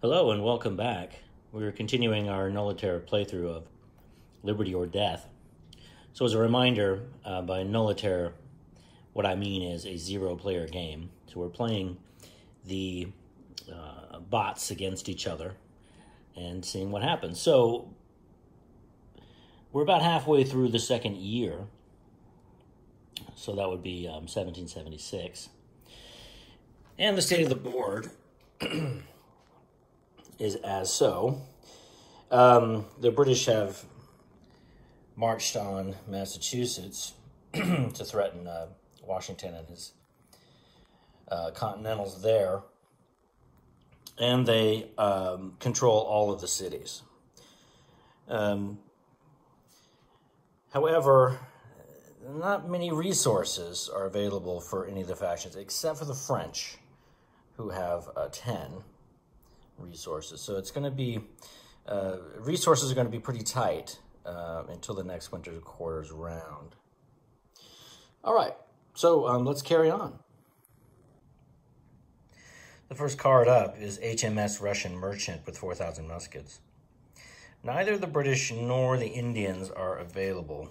Hello and welcome back. We're continuing our Nullitaire playthrough of Liberty or Death. So as a reminder, by Nullitaire, what I mean is a zero-player game. So we're playing the bots against each other and seeing what happens. So we're about halfway through the second year. So that would be 1776. And the state of the board is as so. The British have marched on Massachusetts to threaten Washington and his continentals there. And they control all of the cities. However, not many resources are available for any of the factions, except for the French, who have 10 resources. So it's going to be, resources are going to be pretty tight until the next winter quarters round. All right, so let's carry on. The first card up is HMS Russian Merchant with 4,000 muskets. Neither the British nor the Indians are available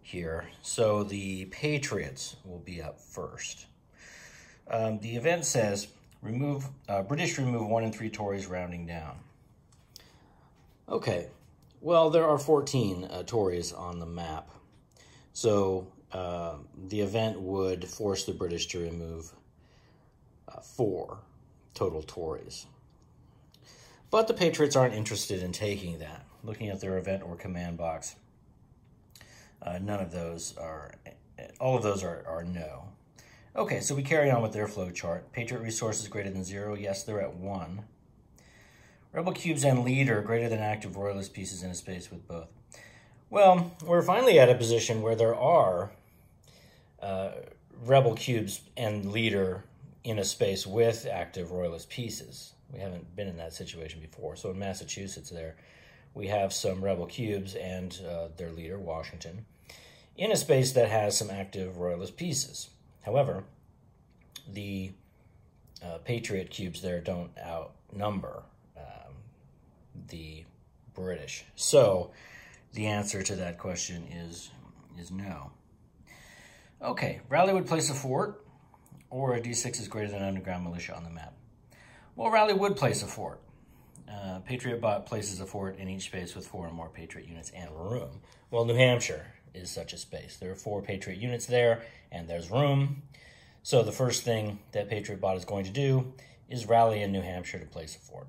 here, so the Patriots will be up first. The event says, British remove 1 and 3 Tories rounding down. Okay, well, there are 14 Tories on the map. So the event would force the British to remove 4 total Tories. But the Patriots aren't interested in taking that. Looking at their event or command box, none of those are, all of those are no. Okay, so we carry on with their flow chart. Patriot resources greater than 0. Yes, they're at 1. Rebel cubes and leader greater than active royalist pieces in a space with both. Well, we're finally at a position where there are rebel cubes and leader in a space with active royalist pieces. We haven't been in that situation before. So in Massachusetts there, we have some rebel cubes and their leader, Washington, in a space that has some active royalist pieces. However, the Patriot cubes there don't outnumber the British. So the answer to that question is no. Okay, Raleigh would place a fort, or a D6 is greater than underground militia on the map. Well, Raleigh would place a fort. Patriot bot places a fort in each space with 4 or more Patriot units and room. Well, New Hampshire is such a space. There are 4 Patriot units there, and there's room. So the first thing that Patriot bot is going to do is rally in New Hampshire to place a fort.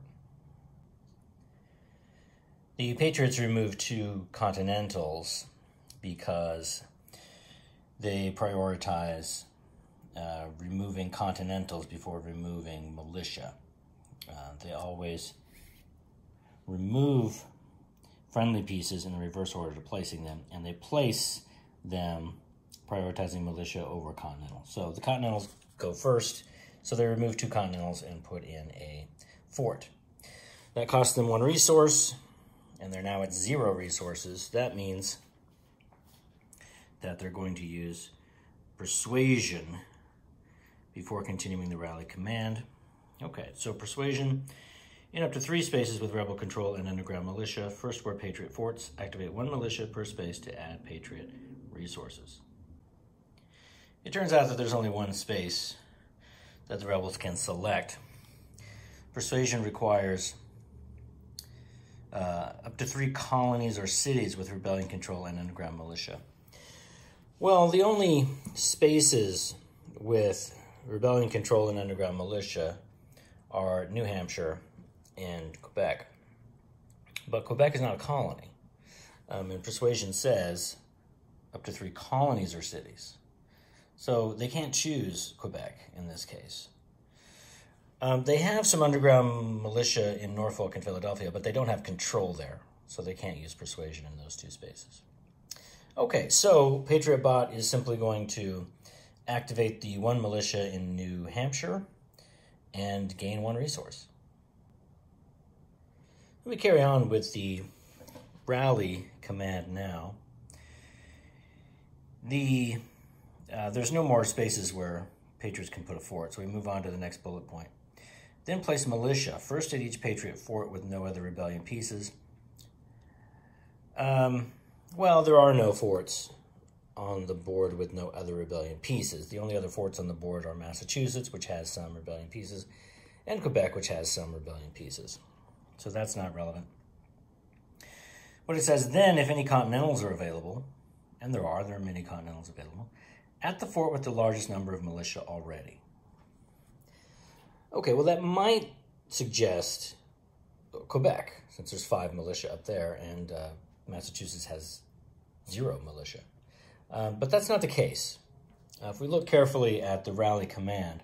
The Patriots remove 2 Continentals because they prioritize removing Continentals before removing militia. They always remove friendly pieces in the reverse order to placing them, and they place them prioritizing militia over Continental. So the Continentals go first, so they remove 2 Continentals and put in a fort. That costs them 1 resource, and they're now at 0 resources. That means that they're going to use Persuasion before continuing the rally command. Okay, so Persuasion in up to 3 spaces with rebel control and underground militia. First square Patriot forts. Activate 1 militia per space to add Patriot resources. It turns out that there's only 1 space that the rebels can select. Persuasion requires up to 3 colonies or cities with rebellion control and underground militia. Well, the only spaces with rebellion control and underground militia are New Hampshire and Quebec. But Quebec is not a colony. And Persuasion says up to 3 colonies or cities. So they can't choose Quebec in this case. They have some underground militia in Norfolk and Philadelphia, but they don't have control there. So they can't use Persuasion in those 2 spaces. Okay, so Patriot bot is simply going to activate the 1 militia in New Hampshire and gain 1 resource. Let me carry on with the rally command now. There's no more spaces where Patriots can put a fort, so we move on to the next bullet point. Then place militia, first at each Patriot fort with no other rebellion pieces. Well, there are no forts on the board with no other rebellion pieces. The only other forts on the board are Massachusetts, which has some rebellion pieces, and Quebec, which has some rebellion pieces. So that's not relevant. What it says, then, if any Continentals are available, and there are many Continentals available, at the fort with the largest number of militia already. Okay, well, that might suggest Quebec, since there's 5 militia up there, and Massachusetts has 0 militia. But that's not the case. If we look carefully at the rally command,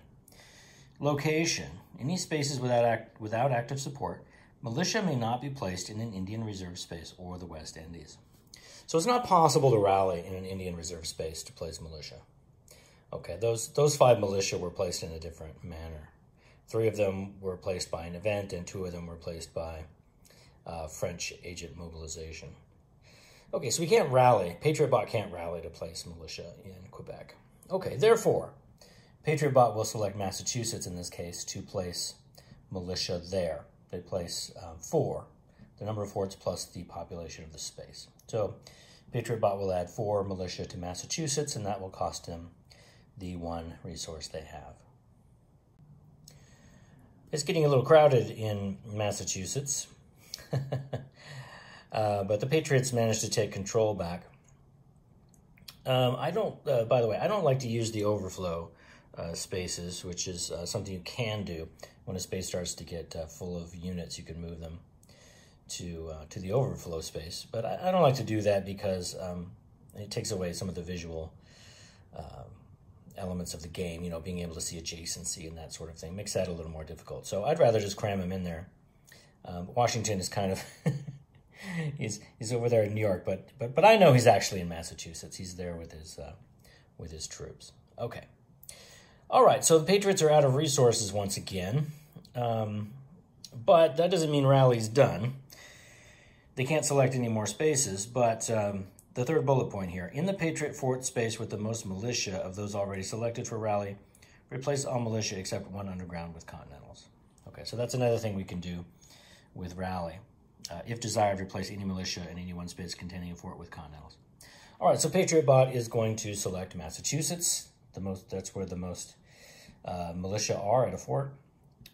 location, any spaces without active support, militia may not be placed in an Indian reserve space or the West Indies. So it's not possible to rally in an Indian reserve space to place militia. Okay, those 5 militia were placed in a different manner. 3 of them were placed by an event, and 2 of them were placed by French agent mobilization. Okay, so we can't rally. PatriotBot can't rally to place militia in Quebec. Okay, therefore, PatriotBot will select Massachusetts in this case to place militia there. They place 4, the number of forts plus the population of the space. So PatriotBot will add 4 militia to Massachusetts, and that will cost him the 1 resource they have. It's getting a little crowded in Massachusetts. But the Patriots managed to take control back. By the way, I don't like to use the overflow spaces, which is something you can do. When a space starts to get full of units, you can move them to the overflow space. But I don't like to do that because it takes away some of the visual elements of the game, you know, being able to see adjacency and that sort of thing. Makes that a little more difficult. So I'd rather just cram them in there. Washington is kind of... he's over there in New York, but I know he's actually in Massachusetts. He's there with his troops. Okay. All right, so the Patriots are out of resources once again, but that doesn't mean rally's done. They can't select any more spaces, but the third bullet point here, in the Patriot fort space with the most militia of those already selected for rally, replace all militia except 1 underground with Continentals. Okay, so that's another thing we can do with rally. If desired, replace any militia in any one space containing a fort with Continentals. All right, so PatriotBot is going to select Massachusetts. That's where the most militia are at a fort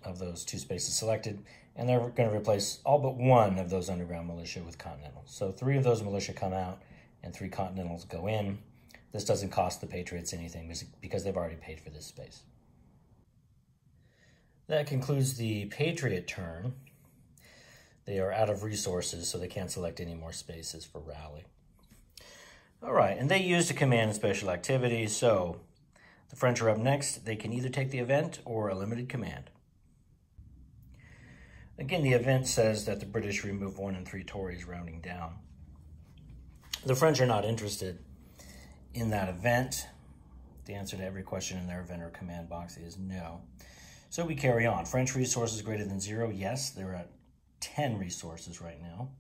of those 2 spaces selected, and they're going to replace all but 1 of those underground militia with Continentals. So 3 of those militia come out, and 3 Continentals go in. This doesn't cost the Patriots anything because they've already paid for this space. That concludes the Patriot turn. They are out of resources, so they can't select any more spaces for rally. All right, and they used a command and special activity, so the French are up next. They can either take the event or a limited command. Again, the event says that the British remove 1 and 3 Tories, rounding down. The French are not interested in that event. The answer to every question in their event or command box is no. So we carry on. French resources greater than 0, yes, they're at 10 resources right now.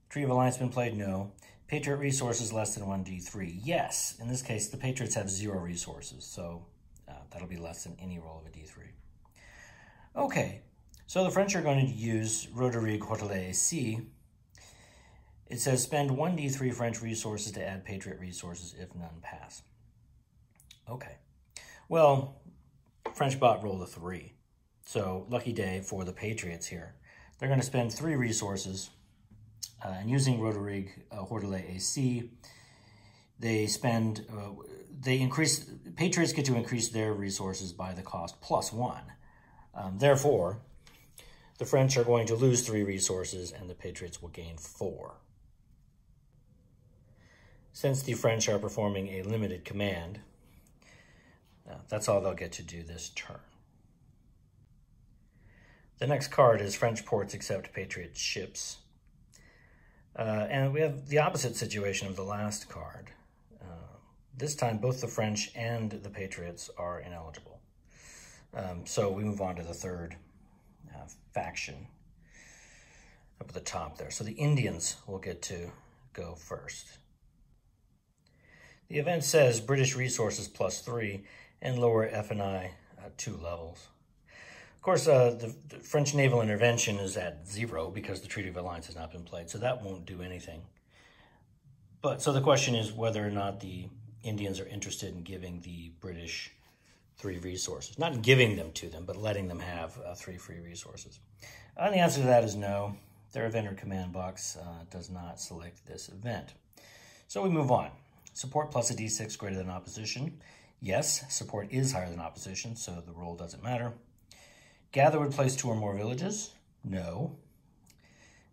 Tree of Alliance been played? No. Patriot resources less than 1 D3? Yes. In this case, the Patriots have 0 resources, so that'll be less than any roll of a D3. Okay, so the French are going to use Roderick Hotelet C. It says spend 1 D3 French resources to add Patriot resources if none pass. Okay, well, French bot rolled a 3. So lucky day for the Patriots here. They're going to spend 3 resources, and using Roderick Hotelet AC, Patriots get to increase their resources by the cost plus 1. Therefore, the French are going to lose 3 resources, and the Patriots will gain 4. Since the French are performing a limited command, that's all they'll get to do this turn. The next card is French ports accept Patriot ships. And we have the opposite situation of the last card. This time, both the French and the Patriots are ineligible. So we move on to the third faction up at the top there. So the Indians will get to go first. The event says British resources plus 3 and lower F&I 2 levels. course, the French naval intervention is at 0 because the Treaty of Alliance has not been played, so that won't do anything. But so the question is whether or not the Indians are interested in giving the British 3 resources. Not giving them to them, but letting them have 3 free resources. And the answer to that is no. Their event or command box does not select this event. So we move on. Support plus a d6 greater than opposition. Yes, support is higher than opposition, so the roll doesn't matter. Gather would place 2 or more villages. No.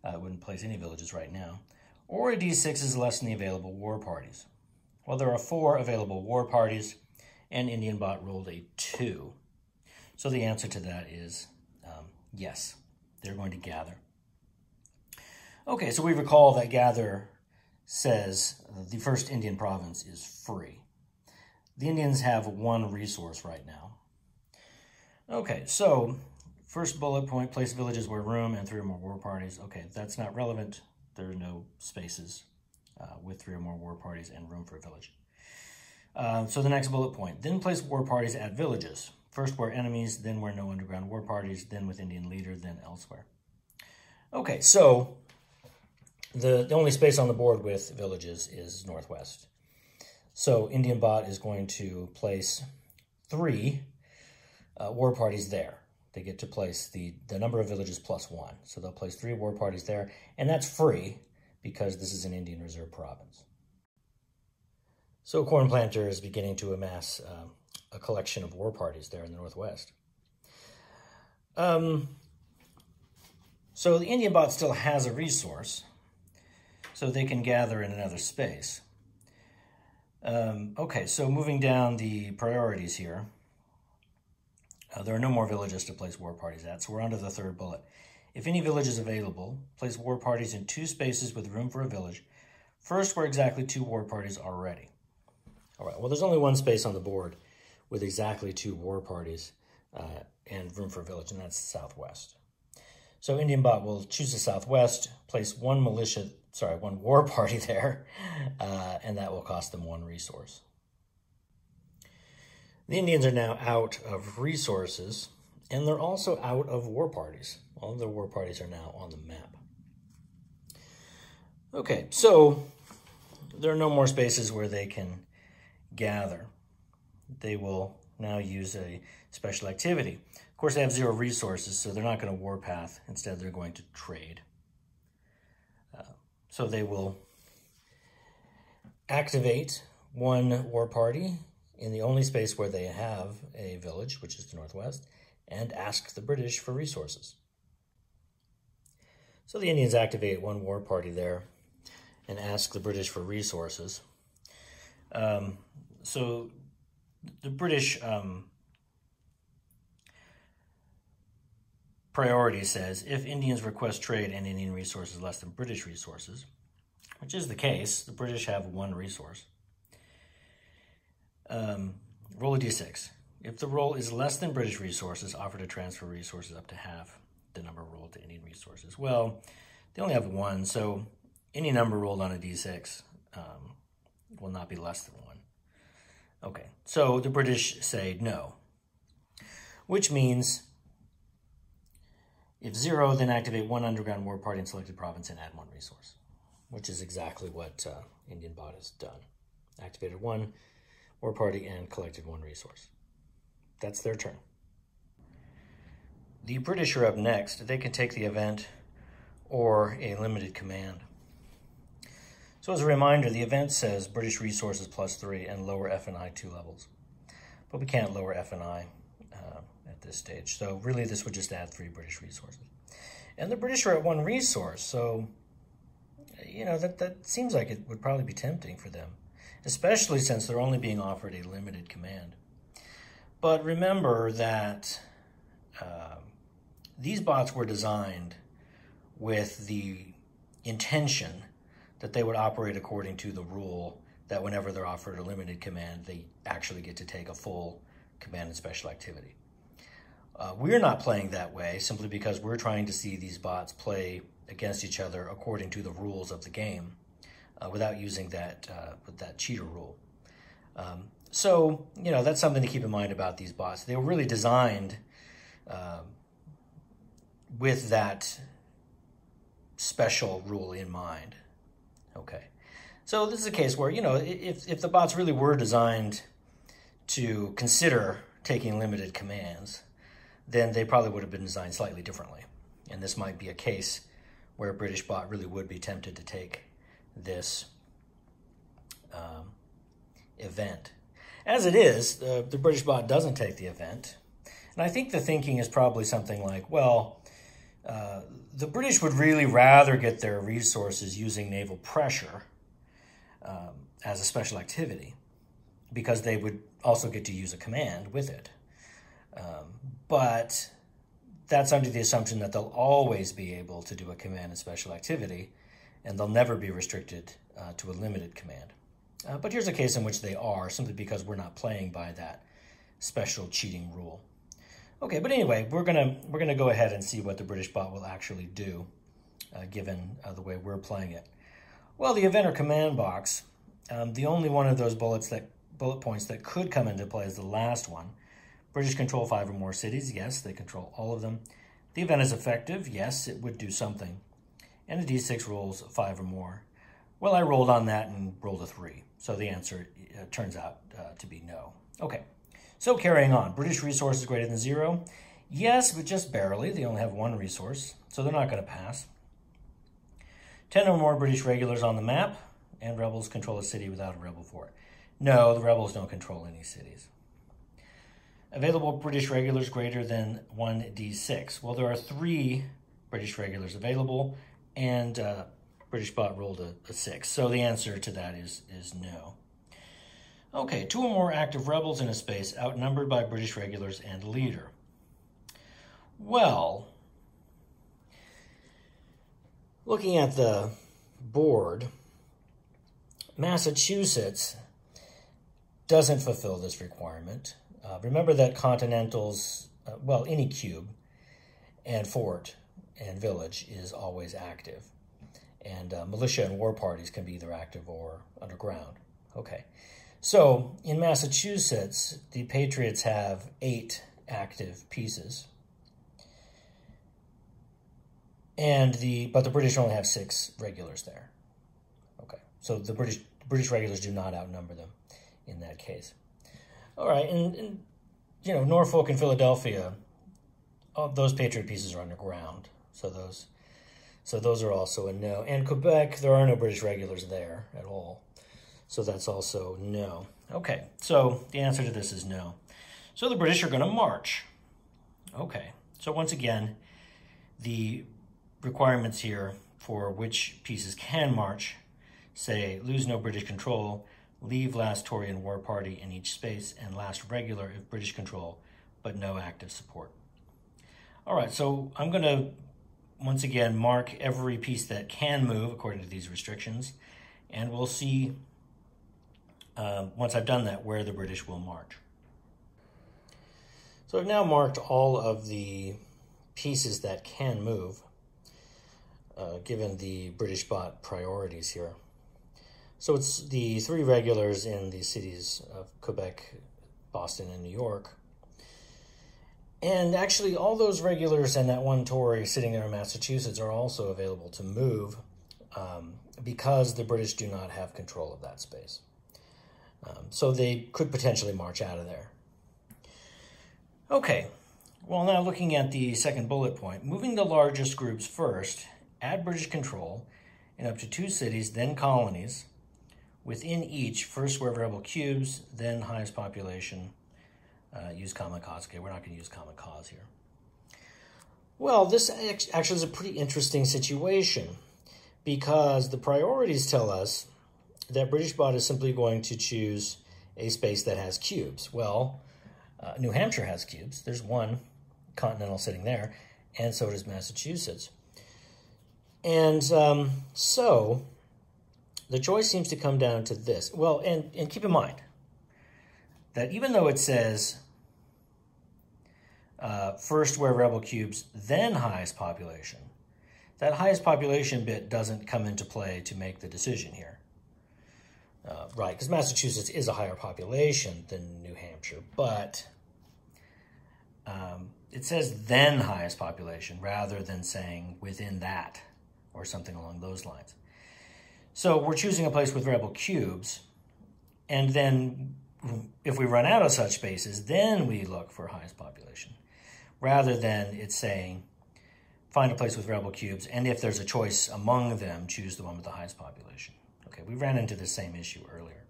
It wouldn't place any villages right now. Or a d6 is less than the available war parties. Well, there are 4 available war parties, and Indian bot rolled a 2. So the answer to that is yes, they're going to gather. Okay, so we recall that gather says the first Indian province is free. The Indians have 1 resource right now. Okay, so first bullet point, place villages where room and 3 or more war parties. Okay, that's not relevant. There are no spaces with 3 or more war parties and room for a village. So the next bullet point, then place war parties at villages. First where enemies, then where no underground war parties, then with Indian leader, then elsewhere. Okay, so the only space on the board with villages is northwest. So Indian bot is going to place 3 war parties there. They get to place the number of villages plus 1. So they'll place 3 war parties there, and that's free because this is an Indian Reserve province. So Corn Planter is beginning to amass a collection of war parties there in the northwest. So the Indian bot still has a resource, so they can gather in another space. Okay, so moving down the priorities here, there are no more villages to place war parties at, so we're on to the 3rd bullet. If any village is available, place war parties in 2 spaces with room for a village. First, where exactly 2 war parties are ready. All right, well, there's only 1 space on the board with exactly 2 war parties and room for a village, and that's southwest. So Indian bot will choose the southwest, place 1 war party there, and that will cost them 1 resource. The Indians are now out of resources, and they're also out of war parties. All of their war parties are now on the map. Okay, so there are no more spaces where they can gather. They will now use a special activity. Of course, they have 0 resources, so they're not going to warpath. Instead, they're going to trade. So they will activate 1 war party in the only space where they have a village, which is the northwest, and ask the British for resources. So the Indians activate 1 war party there and ask the British for resources. So the British priority says, if Indians request trade and Indian resources less than British resources, which is the case, the British have 1 resource. Roll a d6. If the roll is less than British resources, offer to transfer resources up to half the number rolled to Indian resources. Well, they only have 1, so any number rolled on a d6 will not be less than 1. Okay, so the British say no, which means if 0, then activate 1 underground war party in selected province and add 1 resource, which is exactly what Indian bot has done. Activated 1 war party and collected 1 resource. That's their turn. The British are up next. They can take the event or a limited command. So as a reminder, the event says British resources plus 3 and lower F&I 2 levels. But we can't lower F&I at this stage. So really this would just add 3 British resources. And the British are at 1 resource, so you know, that seems like it would probably be tempting for them, especially since they're only being offered a limited command. But remember that these bots were designed with the intention that they would operate according to the rule that whenever they're offered a limited command, they actually get to take a full command and special activity. We're not playing that way simply because we're trying to see these bots play against each other according to the rules of the game without using that cheater rule. So, you know, that's something to keep in mind about these bots. They were really designed with that special rule in mind. Okay, so this is a case where, if the bots really were designed to consider taking limited commands, then they probably would have been designed slightly differently. And this might be a case where a British bot really would be tempted to take this event. As it is, the British bot doesn't take the event. And I think the thinking is probably something like, well, the British would really rather get their resources using naval pressure as a special activity, because they would also get to use a command with it. But that's under the assumption that they'll always be able to do a command and special activity, and they'll never be restricted to a limited command. But here's a case in which they are, simply because we're not playing by that special cheating rule. Okay, but anyway, we're gonna go ahead and see what the British bot will actually do, given the way we're playing it. Well, the event or command box, the only one of those bullet points that could come into play is the last one. British control 5 or more cities. Yes, they control all of them. The event is effective. Yes, it would do something. And the D6 rolls 5 or more. Well, I rolled on that and rolled a 3. So the answer turns out to be no. Okay, so carrying on. British resources greater than 0. Yes, but just barely. They only have 1 resource, so they're not going to pass. 10 or more British regulars on the map, and rebels control a city without a rebel fort. No, the rebels don't control any cities. Available British regulars greater than 1d6. Well, there are 3 British regulars available, and British bot rolled a 6. So the answer to that is no. Okay, 2 or more active rebels in a space outnumbered by British regulars and leader. Well, looking at the board, Massachusetts doesn't fulfill this requirement. Remember that continentals, well, any cube and fort and village is always active. And militia and war parties can be either active or underground. Okay, so in Massachusetts, the Patriots have 8 active pieces. But the British only have 6 regulars there. Okay, so the British regulars do not outnumber them in that case. All right, and Norfolk and Philadelphia, those Patriot pieces are underground, so those are also a no. And Quebec, there are no British regulars there at all, so that's also no. Okay, so the answer to this is no. So the British are going to march. Okay, so once again, the requirements here for which pieces can march say lose no British control, leave last Tory and war party in each space, and last regular if British control, but no active support. All right, so I'm going to, once again, mark every piece that can move according to these restrictions, and we'll see, once I've done that, where the British will march. So I've now marked all of the pieces that can move, given the British bot priorities here. So it's the 3 regulars in the cities of Quebec, Boston, and New York. And actually, all those regulars and that 1 Tory sitting there in Massachusetts are also available to move because the British do not have control of that space. So they could potentially march out of there. Okay, well, now looking at the second bullet point, moving the largest groups first, add British control in up to 2 cities, then colonies. Within each, first where rebel cubes, then highest population, use common cause. Okay, we're not going to use common cause here. Well, this actually is a pretty interesting situation because the priorities tell us that British bot is simply going to choose a space that has cubes. Well, New Hampshire has cubes. There's 1 continental sitting there, and so does Massachusetts. And so the choice seems to come down to this. Well, and keep in mind that even though it says first where rebel cubes, then highest population, that highest population bit doesn't come into play to make the decision here. Right, because Massachusetts is a higher population than New Hampshire, but it says then highest population rather than saying within that or something along those lines. So we're choosing a place with rebel cubes, and then if we run out of such spaces, then we look for highest population, rather than it's saying find a place with rebel cubes, and if there's a choice among them, choose the one with the highest population. Okay, we ran into the same issue earlier.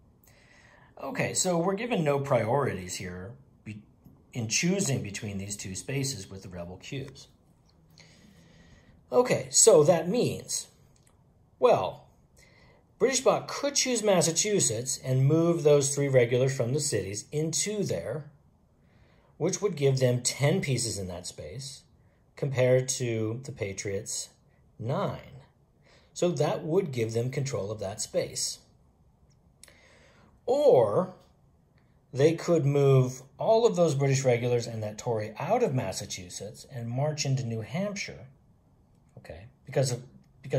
Okay, so we're given no priorities here in choosing between these two spaces with the rebel cubes. Okay, so that means, well, BritishBot could choose Massachusetts and move those 3 regulars from the cities into there, which would give them 10 pieces in that space, compared to the Patriots' 9. So that would give them control of that space. Or they could move all of those British regulars and that Tory out of Massachusetts and march into New Hampshire. Okay, because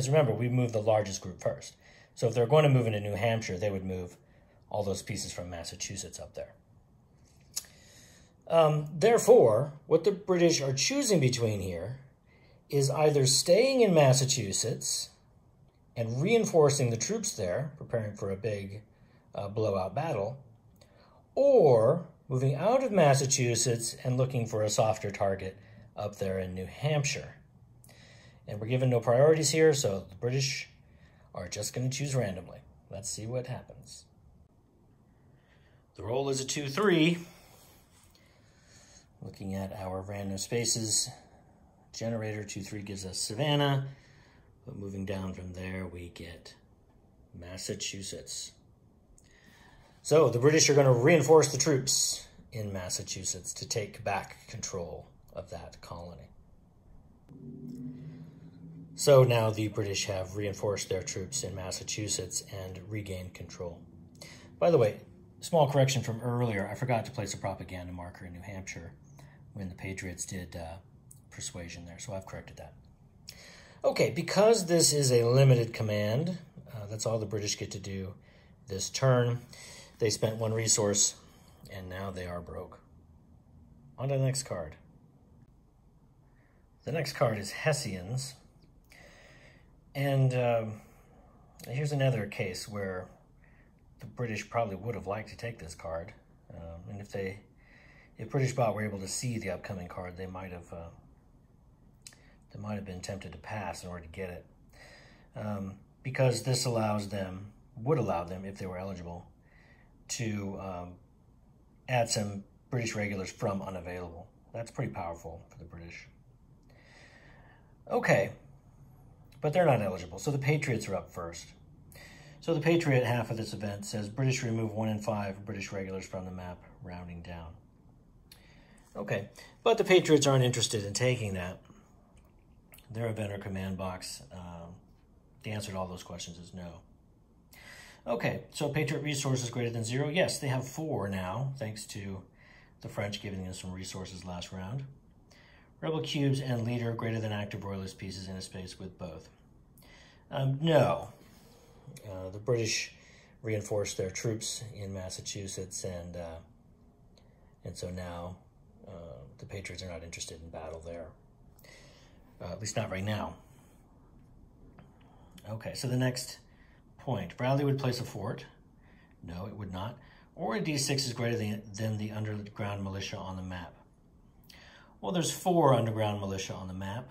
remember, we moved the largest group first. So if they're going to move into New Hampshire, they would move all those pieces from Massachusetts up there. Therefore, what the British are choosing between here is either staying in Massachusetts and reinforcing the troops there, preparing for a big blowout battle, or moving out of Massachusetts and looking for a softer target up there in New Hampshire. And we're given no priorities here, so the British are just going to choose randomly. Let's see what happens. The roll is a 2-3. Looking at our random spaces generator, 2-3 gives us Savannah. But moving down from there, we get Massachusetts. So the British are going to reinforce the troops in Massachusetts to take back control of that colony. So now the British have reinforced their troops in Massachusetts and regained control. By the way, small correction from earlier, I forgot to place a propaganda marker in New Hampshire when the Patriots did persuasion there, so I've corrected that. Okay, because this is a limited command, that's all the British get to do this turn. They spent 1 resource, and now they are broke. On to the next card. The next card is Hessians. And here's another case where the British probably would have liked to take this card. And if BritishBot were able to see the upcoming card, they might have been tempted to pass in order to get it. Because this would allow them, if they were eligible, to add some British regulars from unavailable. That's pretty powerful for the British. Okay, but they're not eligible, so the Patriots are up first. So the Patriot half of this event says British remove 1 in 5 British regulars from the map, rounding down. Okay, but the Patriots aren't interested in taking that. Their event or command box, the answer to all those questions is no. Okay, so Patriot resources greater than 0. Yes, they have 4 now, thanks to the French giving them some resources last round. Rebel cubes and leader greater than active royalist pieces in a space with both. No. The British reinforced their troops in Massachusetts, and so now the Patriots are not interested in battle there. At least not right now. Okay, so the next point. Bradley would place a fort. No, it would not. Or a D6 is greater than the underground militia on the map. Well, there's 4 underground militia on the map.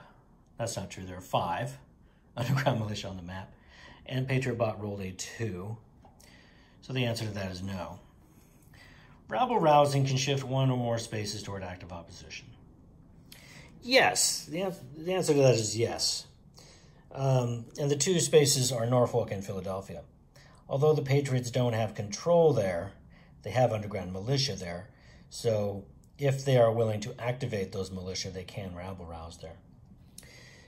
That's not true. There are 5 underground militia on the map. And PatriotBot rolled a 2. So the answer to that is no. Rabble-rousing can shift 1 or more spaces toward active opposition. Yes. The answer to that is yes. And the 2 spaces are Norfolk and Philadelphia. Although the Patriots don't have control there, they have underground militia there. So if they are willing to activate those militia, they can rabble-rouse there.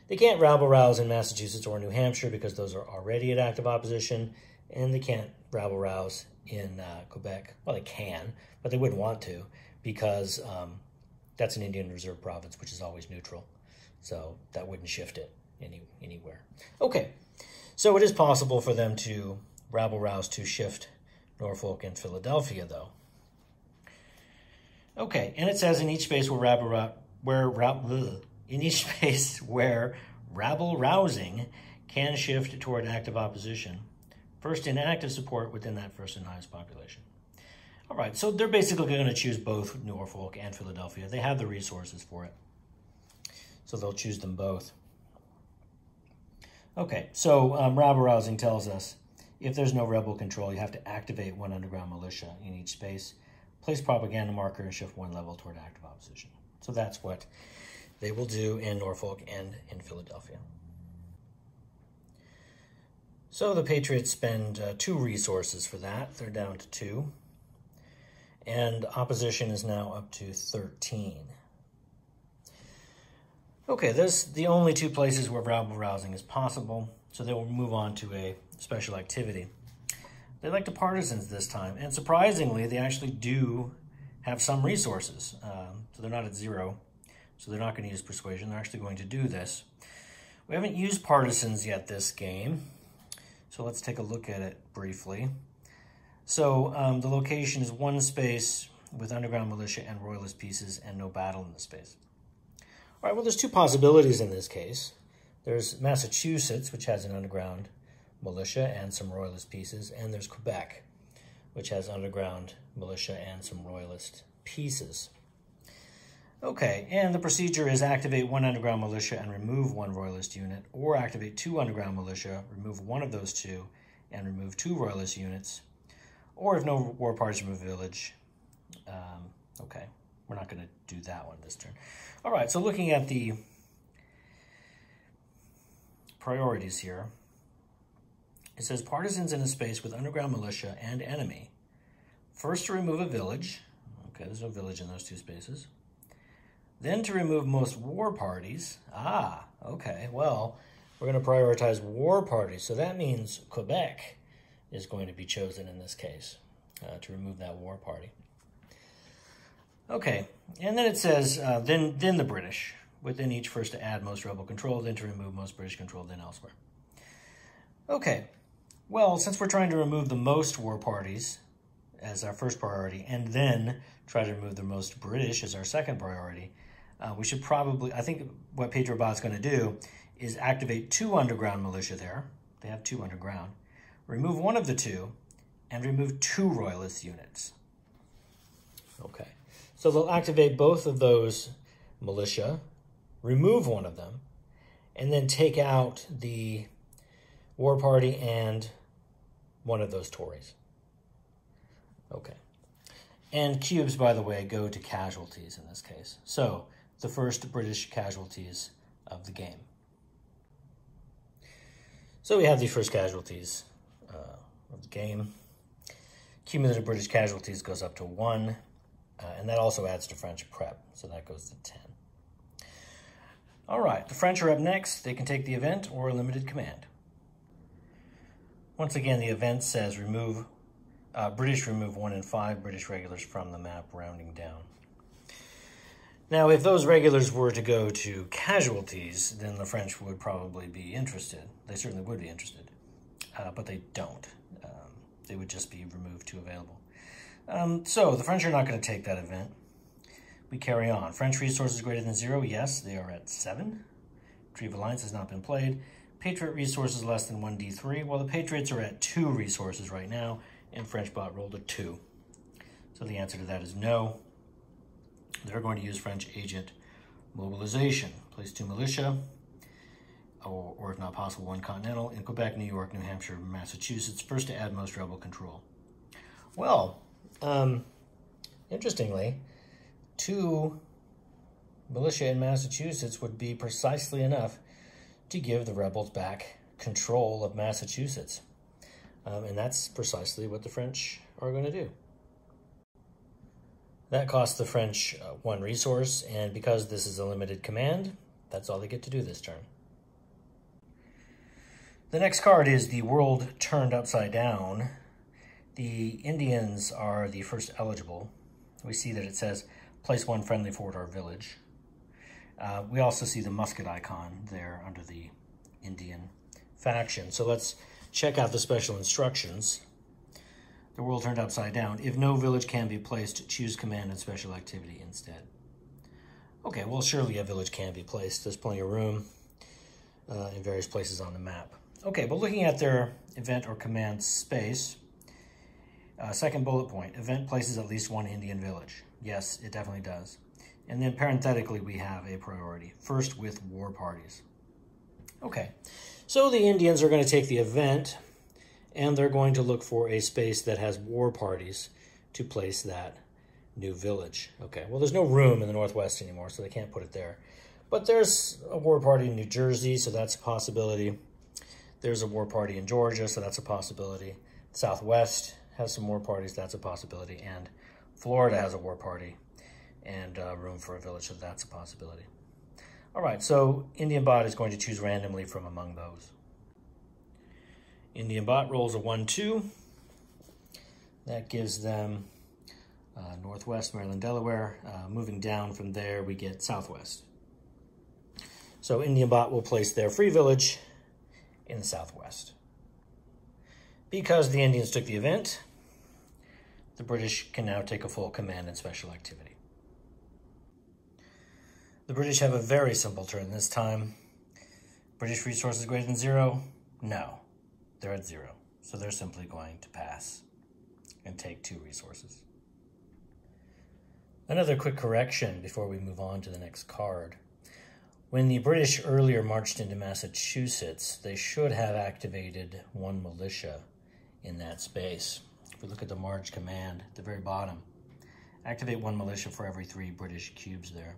They can't rabble-rouse in Massachusetts or New Hampshire because those are already at active opposition, and they can't rabble-rouse in Quebec. Well, they can, but they wouldn't want to because that's an Indian Reserve province, which is always neutral. So that wouldn't shift it anywhere. Okay, so it is possible for them to rabble-rouse to shift Norfolk and Philadelphia, though. Okay, and it says in each space where where rabble rousing can shift toward active opposition, first in active support within that first and highest population. All right, so they're basically going to choose both Norfolk and Philadelphia. They have the resources for it, so they'll choose them both. Okay, so rabble rousing tells us if there's no rebel control, you have to activate one underground militia in each space, place propaganda marker, and shift one level toward active opposition. So that's what they will do in Norfolk and in Philadelphia. So the Patriots spend 2 resources for that. They're down to 2. And opposition is now up to 13. Okay, there's the only 2 places where rabble rousing is possible, so they will move on to a special activity. They like to partisans this time, and surprisingly, they actually do have some resources. So they're not at 0, so they're not going to use persuasion. They're actually going to do this. We haven't used partisans yet this game, so let's take a look at it briefly. So the location is 1 space with underground militia and royalist pieces and no battle in the space. All right, well, there's 2 possibilities in this case. There's Massachusetts, which has an underground militia and some royalist pieces, and there's Quebec, which has underground militia and some royalist pieces. Okay, and the procedure is activate 1 underground militia and remove 1 royalist unit, or activate 2 underground militia, remove 1 of those 2, and remove 2 royalist units, or if no war parties remove a village. Okay, we're not going to do that one this turn. All right, so looking at the priorities here, it says partisans in a space with underground militia and enemy. First to remove a village. Okay, there's no village in those 2 spaces. Then to remove most war parties. Ah, okay, well, we're going to prioritize war parties. So that means Quebec is going to be chosen in this case to remove that war party. Okay, and then it says, then the British. Within each, first to add most rebel control, then to remove most British control, then elsewhere. Okay, well, since we're trying to remove the most war parties as our first priority, and then try to remove the most British as our second priority, we should probably, I think what PatriotBot's going to do is activate 2 underground militia there. They have 2 underground. Remove 1 of the 2, and remove 2 royalist units. Okay, so they'll activate both of those militia, remove 1 of them, and then take out the war party and 1 of those Tories. Okay. And cubes, by the way, go to casualties in this case. So the first British casualties of the game. So we have the first casualties of the game. Cumulative British casualties goes up to 1, and that also adds to French prep, so that goes to 10. All right, the French are up next. They can take the event or a limited command. Once again, the event says remove British remove 1 in 5 British regulars from the map, rounding down. Now, if those regulars were to go to casualties, then the French would probably be interested. They certainly would be interested, but they don't. They would just be removed to available. So the French are not going to take that event. We carry on. French resources greater than 0, yes, they are at 7. Tree of Alliance has not been played. Patriot resources less than 1d3. Well, the Patriots are at 2 resources right now, and French bot rolled a 2. So the answer to that is no. They're going to use French agent mobilization. Place 2 militia, or if not possible, 1 continental in Quebec, New York, New Hampshire, Massachusetts, first to add most rebel control. Well, interestingly, 2 militia in Massachusetts would be precisely enough to give the rebels back control of Massachusetts. And that's precisely what the French are going to do. That costs the French 1 resource, and because this is a limited command, that's all they get to do this turn. The next card is the world turned upside down. The Indians are the first eligible. We see that it says, place 1 friendly fort or village. We also see the musket icon there under the Indian faction. So let's check out the special instructions. The world turned upside down. If no village can be placed, choose command and special activity instead. Okay, well, surely a village can be placed. There's plenty of room in various places on the map. Okay, but looking at their event or command space, second bullet point, event places at least one Indian village. Yes, it definitely does. And then parenthetically, we have a priority, first with war parties. Okay, so the Indians are going to take the event, and they're going to look for a space that has war parties to place that new village. Okay, well, there's no room in the Northwest anymore, so they can't put it there. But there's a war party in New Jersey, so that's a possibility. There's a war party in Georgia, so that's a possibility. Southwest has some war parties, that's a possibility. And Florida has a war party and room for a village, so that's a possibility. All right, so Indian bot is going to choose randomly from among those. Indian bot rolls a 1-2. That gives them Northwest, Maryland, Delaware. Moving down from there, we get Southwest. So Indian bot will place their free village in the Southwest. Because the Indians took the event, the British can now take a full command in special activity. The British have a very simple turn this time. British resources greater than 0? No, they're at 0. So they're simply going to pass and take 2 resources. Another quick correction before we move on to the next card. When the British earlier marched into Massachusetts, they should have activated 1 militia in that space. If we look at the March command at the very bottom, activate 1 militia for every 3 British cubes there.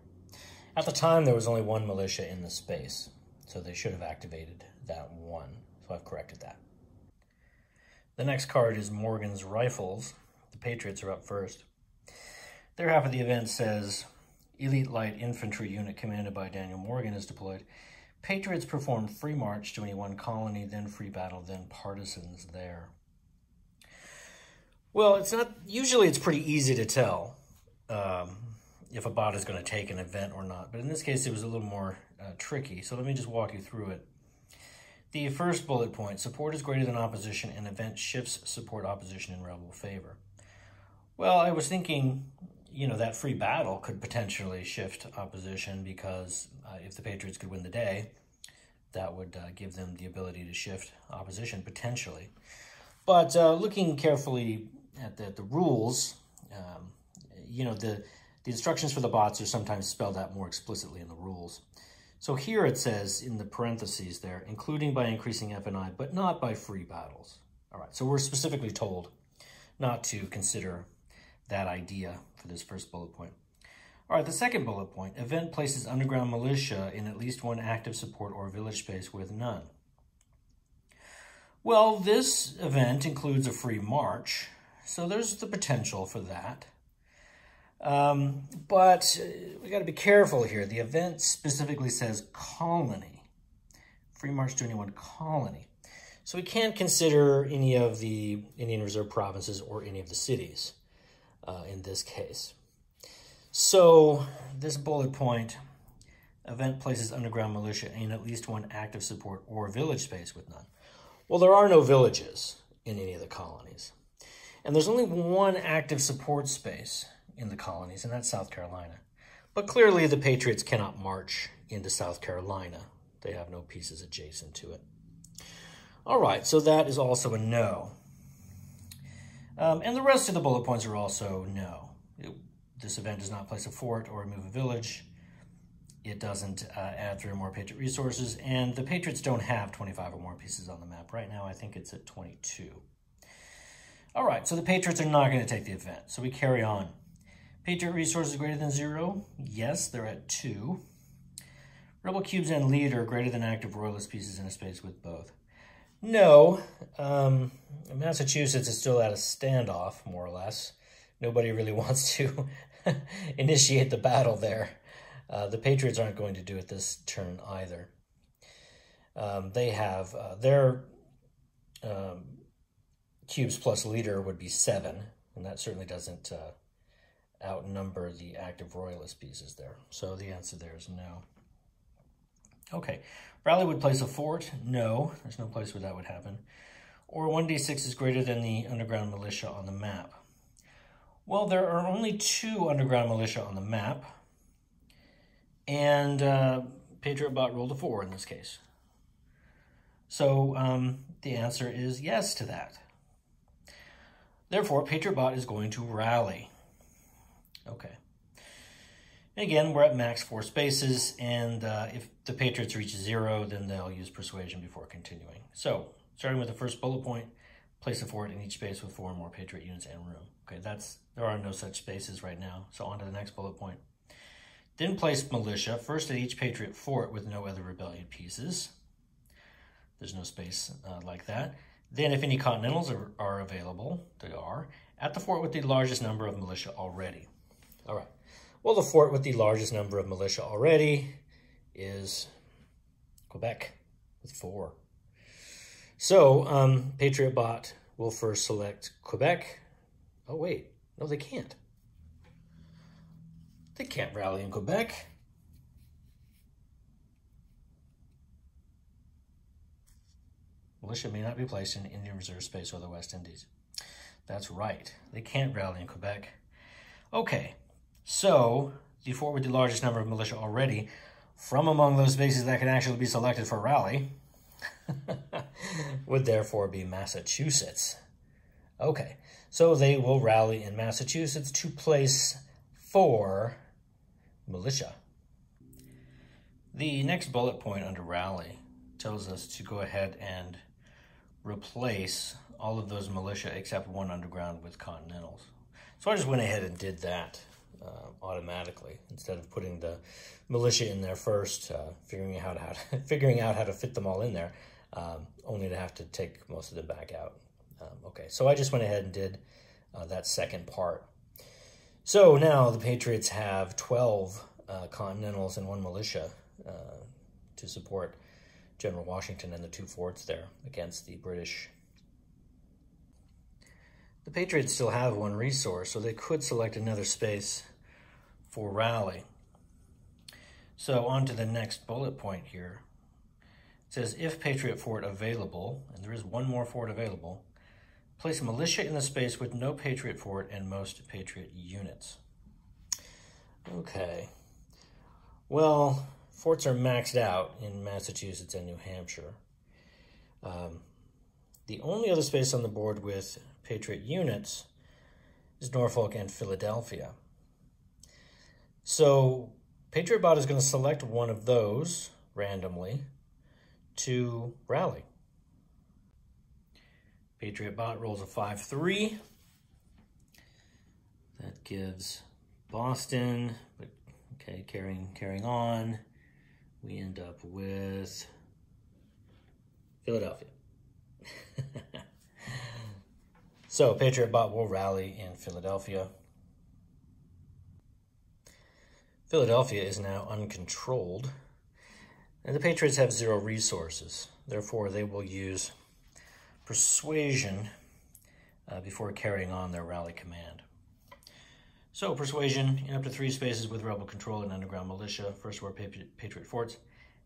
At the time, there was only 1 militia in the space, so they should have activated that 1. So I've corrected that. The next card is Morgan's Rifles. The Patriots are up first. Their half of the event says, Elite Light Infantry Unit commanded by Daniel Morgan is deployed. Patriots performed free march to any 1 colony, then free battle, then partisans there. Well, usually it's pretty easy to tell if a bot is going to take an event or not. But in this case, it was a little more tricky. So let me just walk you through it. The first bullet point, support is greater than opposition, and event shifts support opposition in rebel favor. Well, I was thinking, that free battle could potentially shift opposition because if the Patriots could win the day, that would give them the ability to shift opposition potentially. But looking carefully at the rules, the instructions for the bots are sometimes spelled out more explicitly in the rules. So here it says in the parentheses there, including by increasing F&I, but not by free battles. All right, so we're specifically told not to consider that idea for this first bullet point. All right, the second bullet point, event places underground militia in at least 1 active support or village space with none. Well, this event includes a free march, so there's the potential for that. But we got to be careful here. The event specifically says colony. Free march to any 1 colony. So we can't consider any of the Indian Reserve provinces or any of the cities in this case. So this bullet point, event places underground militia in at least 1 active support or village space with none. Well, there are no villages in any of the colonies. And there's only 1 active support space in the colonies, and that's South Carolina. But clearly the Patriots cannot march into South Carolina. They have no pieces adjacent to it. All right, so that is also a no. And the rest of the bullet points are also no. This event does not place a fort or remove a village. It doesn't add 3 or more Patriot resources, and the Patriots don't have 25 or more pieces on the map. Right now, I think it's at 22. All right, so the Patriots are not going to take the event, so we carry on. Patriot resources greater than 0? Yes, they're at 2. Rebel cubes and leader greater than active royalist pieces in a space with both. No, Massachusetts is still at a standoff, more or less. Nobody really wants to initiate the battle there. The Patriots aren't going to do it this turn either. They have their cubes plus leader would be 7, and that certainly doesn't outnumber the active royalist pieces there. So the answer there is no. Okay, Raleigh would place a fort. No, there's no place where that would happen. Or 1d6 is greater than the underground militia on the map. Well, there are only 2 underground militia on the map. And Patriot Bot rolled a 4 in this case. So the answer is yes to that. Therefore, Patriot Bot is going to rally. Okay. And again, we're at max 4 spaces, and if the Patriots reach 0, then they'll use Persuasion before continuing. So, starting with the first bullet point, place a fort in each space with 4 or more Patriot units and room. Okay, there are no such spaces right now. So on to the next bullet point. Then place militia, first at each Patriot fort with no other rebellion pieces. There's no space like that. Then if any Continentals are available, they are, at the fort with the largest number of militia already. All right. Well, the fort with the largest number of militia already is Quebec with 4. So Patriot Bot will first select Quebec. Oh, wait. No, they can't. They can't rally in Quebec. Militia may not be placed in Indian Reserve space or the West Indies. That's right. They can't rally in Quebec. Okay, so the fort with the largest number of militia already, from among those spaces that can actually be selected for rally, would therefore be Massachusetts. Okay, so they will rally in Massachusetts to place 4 militia. The next bullet point under rally tells us to go ahead and replace all of those militia except 1 underground with Continentals. So I just went ahead and did that automatically instead of putting the militia in there first, figuring out how to fit them all in there, only to have to take most of them back out. Okay, so I just went ahead and did that second part. So now the Patriots have 12 Continentals and 1 militia to support General Washington and the 2 forts there against the British. The Patriots still have 1 resource, so they could select another space for rally. So on to the next bullet point here. It says, if Patriot fort available, and there is 1 more fort available, place militia in the space with no Patriot fort and most Patriot units. Okay. Well, forts are maxed out in Massachusetts and New Hampshire. The only other space on the board with Patriot units is Norfolk and Philadelphia. So Patriot Bot is going to select one of those randomly to rally. Patriot Bot rolls a 5-3. That gives Boston, but okay, carrying on. We end up with Philadelphia. So Patriot Bot will rally in Philadelphia. Philadelphia is now uncontrolled, and the Patriots have 0 resources. Therefore, they will use Persuasion before carrying on their rally command. So Persuasion in up to 3 spaces with rebel control and underground militia. First where Patriot forts.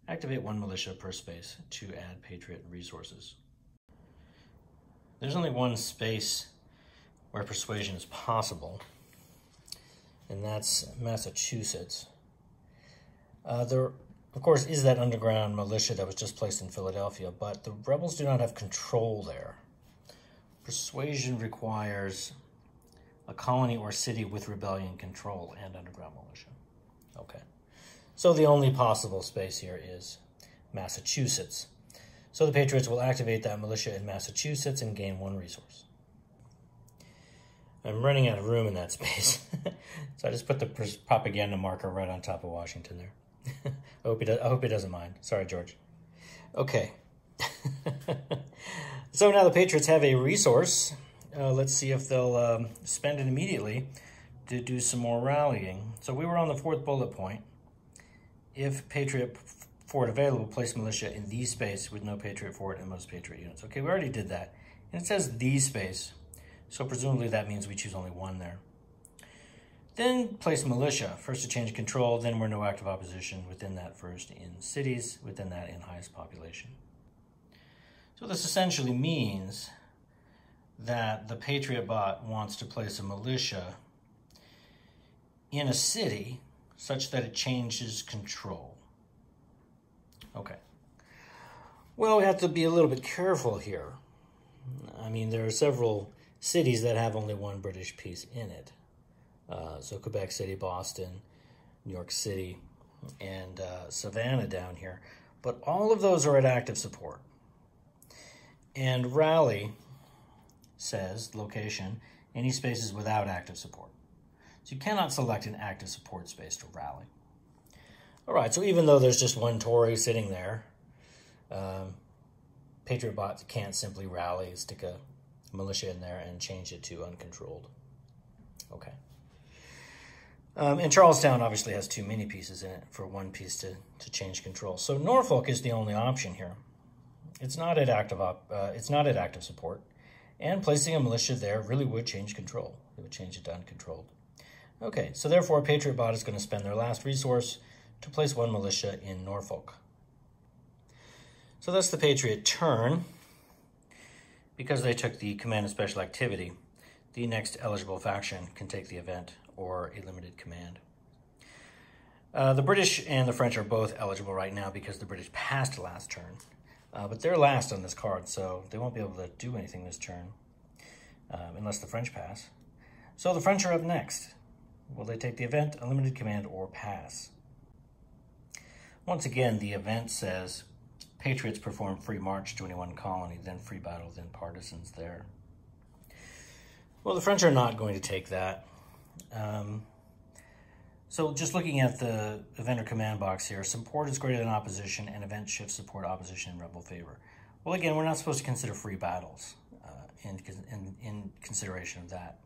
Activate 1 militia per space to add Patriot resources. There's only 1 space where Persuasion is possible, and that's Massachusetts. There, of course, is that underground militia that was just placed in Philadelphia, but the rebels do not have control there. Persuasion requires a colony or city with rebellion control and underground militia. Okay. So the only possible space here is Massachusetts. So the Patriots will activate that militia in Massachusetts and gain 1 resource. I'm running out of room in that space. So I just put the propaganda marker right on top of Washington there. I hope he doesn't mind. Sorry, George. Okay. So now the Patriots have a resource. Let's see if they'll spend it immediately to do some more rallying. So we were on the 4th bullet point. If Patriot fort available, place militia in the space with no Patriot fort and most Patriot units. Okay, we already did that. And it says the space. So presumably that means we choose only 1 there. Then place militia, first to change control, then where no active opposition, within that first in cities, within that in highest population. So this essentially means that the Patriot Bot wants to place a militia in a city such that it changes control. Okay. Well, we have to be a little bit careful here. I mean, there are several cities that have only one British piece in it. So Quebec City, Boston, New York City, and Savannah down here. But all of those are at active support. And Raleigh says, location, any spaces without active support. So you cannot select an active support space to Raleigh. All right, so even though there's just one Tory sitting there, PatriotBot can't simply Raleigh, stick a militia in there, and change it to uncontrolled. Okay. And Charlestown obviously has too many pieces in it for one piece to change control. So Norfolk is the only option here. It's not at active support, and placing a militia there really would change control. It would change it to uncontrolled. Okay, so therefore PatriotBot is going to spend their last resource to place one militia in Norfolk. So that's the Patriot turn. Because they took the command of special activity, the next eligible faction can take the event or a limited command. The British and the French are both eligible right now because the British passed last turn. But they're last on this card, so they won't be able to do anything this turn unless the French pass. So the French are up next. Will they take the event, a limited command, or pass? Once again, the event says Patriots perform free march to any one colony, then free battle, then partisans there. Well, the French are not going to take that. So just looking at the event or command box here, support is greater than opposition, and event shifts support opposition in rebel favor. Well, again, we're not supposed to consider free battles in consideration of that.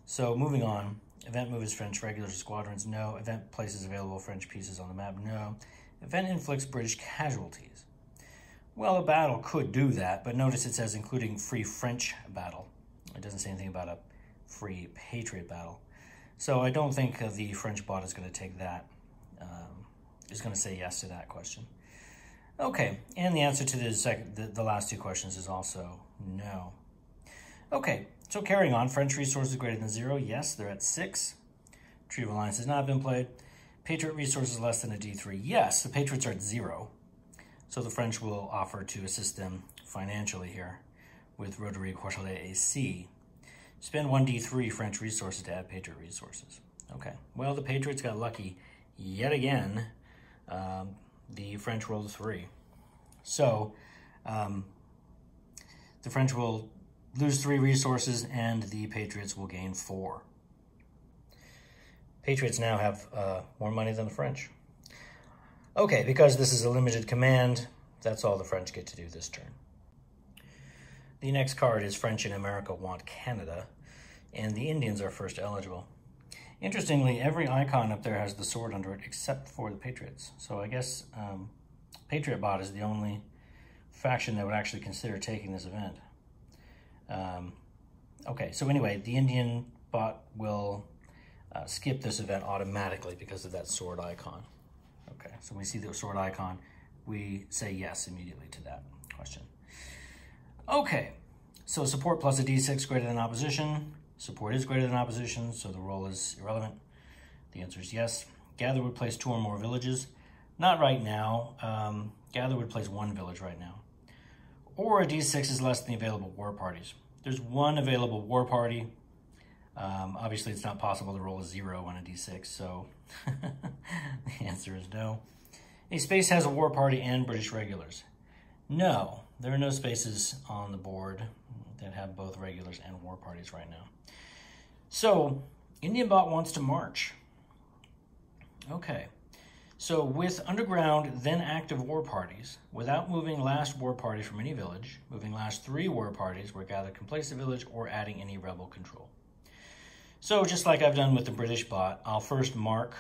So moving on, event moves French regulars or squadrons, no. Event places available French pieces on the map, no. Event inflicts British casualties. Well, a battle could do that, but notice it says including free French battle. It doesn't say anything about a free Patriot battle. So I don't think the French bot is going to take that, is going to say yes to that question. Okay, and the answer to the last two questions is also no. Okay, so carrying on, French resources greater than 0, yes, they're at 6. Treaty of Alliance has not been played. Patriot resources less than a D3, yes, the Patriots are at 0. So the French will offer to assist them financially here with Rotary Quartelet AC. Spend 1 D3 French resources to add Patriot resources. Okay, well, the Patriots got lucky yet again. The French rolled 3. So the French will lose 3 resources and the Patriots will gain 4. Patriots now have more money than the French. Okay, because this is a limited command, that's all the French get to do this turn. The next card is French in America want Canada, and the Indians are first eligible. Interestingly, every icon up there has the sword under it except for the Patriots. So I guess PatriotBot is the only faction that would actually consider taking this event. Okay, so anyway, the Indian bot will skip this event automatically because of that sword icon. Okay, so we see the sword icon, we say yes immediately to that question. Okay, so support plus a D6 greater than opposition. Support is greater than opposition, so the roll is irrelevant. The answer is yes. Gather would place 2 or more villages. Not right now. Gather would place 1 village right now. Or a D6 is less than the available war parties. There's 1 available war party. Obviously, it's not possible to roll a 0 on a D6, so the answer is no. A space has a war party and British regulars. No, there are no spaces on the board that have both regulars and war parties right now. So, Indian bot wants to march. Okay, so with underground, then active war parties, without moving last war party from any village, moving last 3 war parties where Gather can place a village, or adding any rebel control. So just like I've done with the British bot, I'll first mark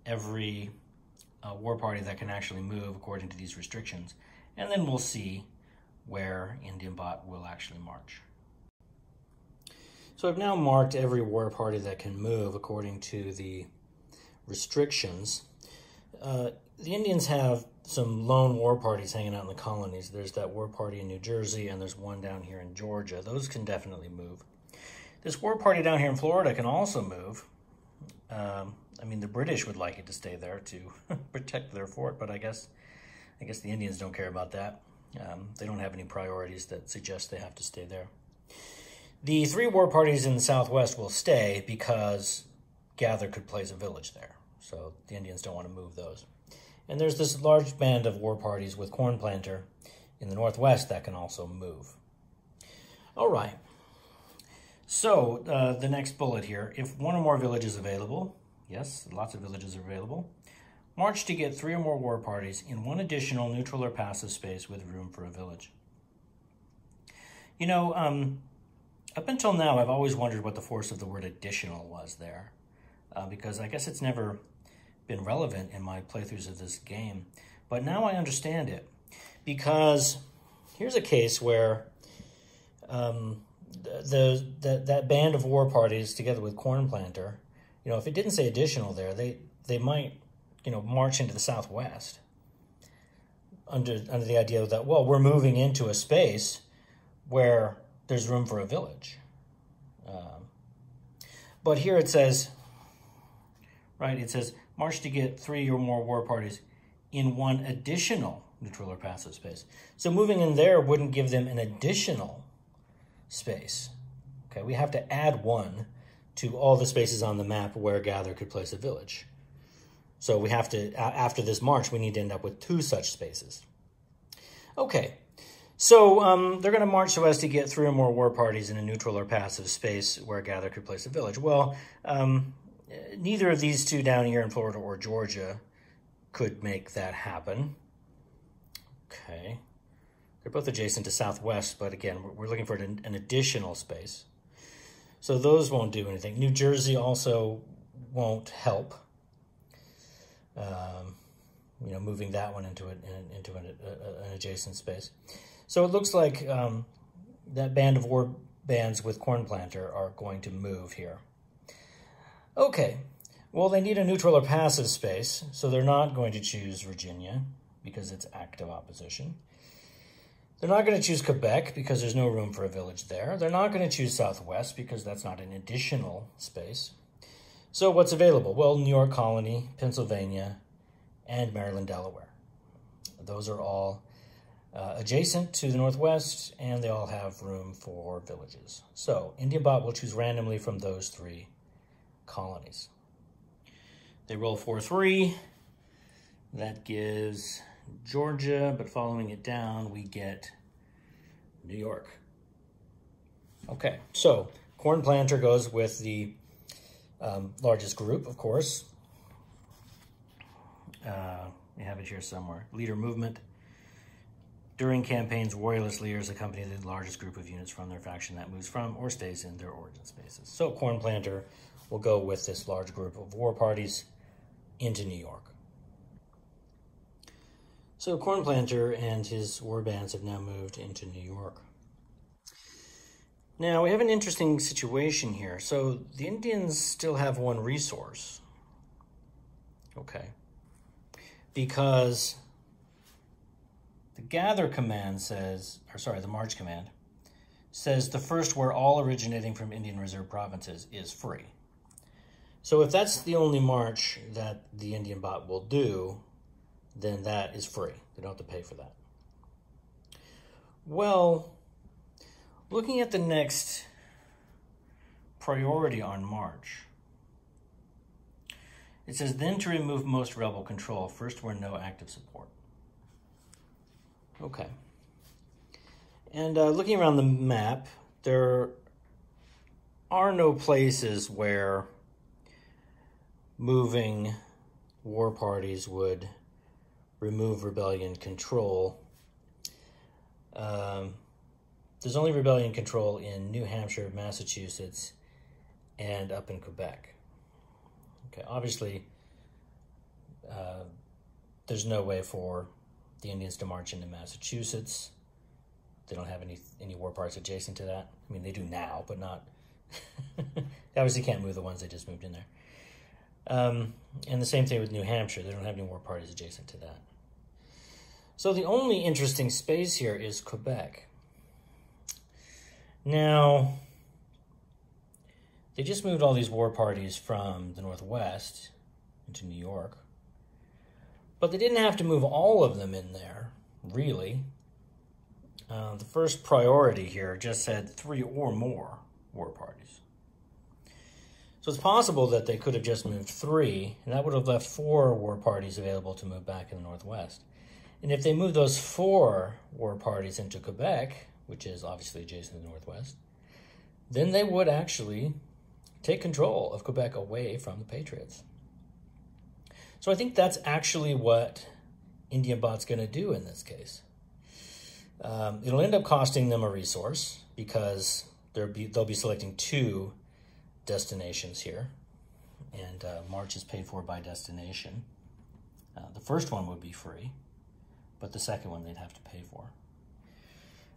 every war party that can actually move according to these restrictions, and then we'll see where Indian bot will actually march. So I've now marked every war party that can move according to the restrictions. The Indians have some lone war parties hanging out in the colonies. There's that war party in New Jersey, and there's one down here in Georgia. Those can definitely move. This war party down here in Florida can also move. I mean, the British would like it to stay there to protect their fort, but I guess the Indians don't care about that. They don't have any priorities that suggest they have to stay there. The 3 war parties in the southwest will stay because Gather could place a village there. So the Indians don't want to move those. And there's this large band of war parties with Corn Planter in the northwest that can also move. All right. So the next bullet here, if 1 or more villages available, yes, lots of villages are available, march to get 3 or more war parties in 1 additional neutral or passive space with room for a village. You know, up until now, I've always wondered what the force of the word additional was there, because I guess it's never been relevant in my playthroughs of this game. But now I understand it, because here's a case where that band of war parties together with Corn Planter, you know, if it didn't say additional there, they might, you know, march into the southwest under the idea that, well, we're moving into a space where there's room for a village. But here it says, right, it says march to get 3 or more war parties in 1 additional neutral or passive space. So moving in there wouldn't give them an additional space. Okay, we have to add 1 to all the spaces on the map where Gather could place a village. So we have to, after this march, we need to end up with 2 such spaces. Okay, so they're going to march so as to get 3 or more war parties in a neutral or passive space where Gather could place a village. Well, neither of these 2 down here in Florida or Georgia could make that happen. Okay, they're both adjacent to southwest, but again, we're looking for an additional space. So those won't do anything. New Jersey also won't help. You know, moving that one into an adjacent space. So it looks like that band of war bands with Corn Planter are going to move here. Okay, well, they need a neutral or passive space, so they're not going to choose Virginia because it's active opposition. They're not going to choose Quebec because there's no room for a village there. They're not going to choose Southwest because that's not an additional space. So what's available? Well, New York Colony, Pennsylvania, and Maryland, Delaware. Those are all adjacent to the Northwest, and they all have room for villages. So Indian Bot will choose randomly from those 3 colonies. They roll 4-3. That gives Georgia, but following it down, we get New York. Okay, so Corn Planter goes with the largest group, of course. We have it here somewhere. Leader movement. During campaigns, Royalist leaders accompany the largest group of units from their faction that moves from or stays in their origin spaces. So Corn Planter will go with this large group of war parties into New York. So Corn Planter and his war bands have now moved into New York. Now, we have an interesting situation here. So the Indians still have 1 resource. Okay. Because the gather command says, or sorry, the march command says the first where all originating from Indian Reserve provinces is free. So if that's the only march that the Indian Bot will do, then that is free. They don't have to pay for that. Well, looking at the next priority on march, it says then to remove most rebel control, first where no active support. Okay. And looking around the map, there are no places where moving war parties would remove rebellion control. There's only rebellion control in New Hampshire, Massachusetts, and up in Quebec. Okay, obviously, there's no way for the Indians to march into Massachusetts. They don't have any war parties adjacent to that. I mean, they do now, but not... They obviously can't move the ones they just moved in there. And the same thing with New Hampshire. They don't have any war parties adjacent to that. So the only interesting space here is Quebec. Now, they just moved all these war parties from the Northwest into New York. But they didn't have to move all of them in there, really. The first priority here just said 3 or more war parties. So it's possible that they could have just moved 3, and that would have left 4 war parties available to move back in the Northwest. And if they move those 4 war parties into Quebec, which is obviously adjacent to the Northwest, then they would actually take control of Quebec away from the Patriots. So I think that's actually what Indian Bot's going to do in this case. It'll end up costing them a resource because they'll be selecting 2 destinations here, and March is paid for by destination. The first one would be free, but the second one they'd have to pay for.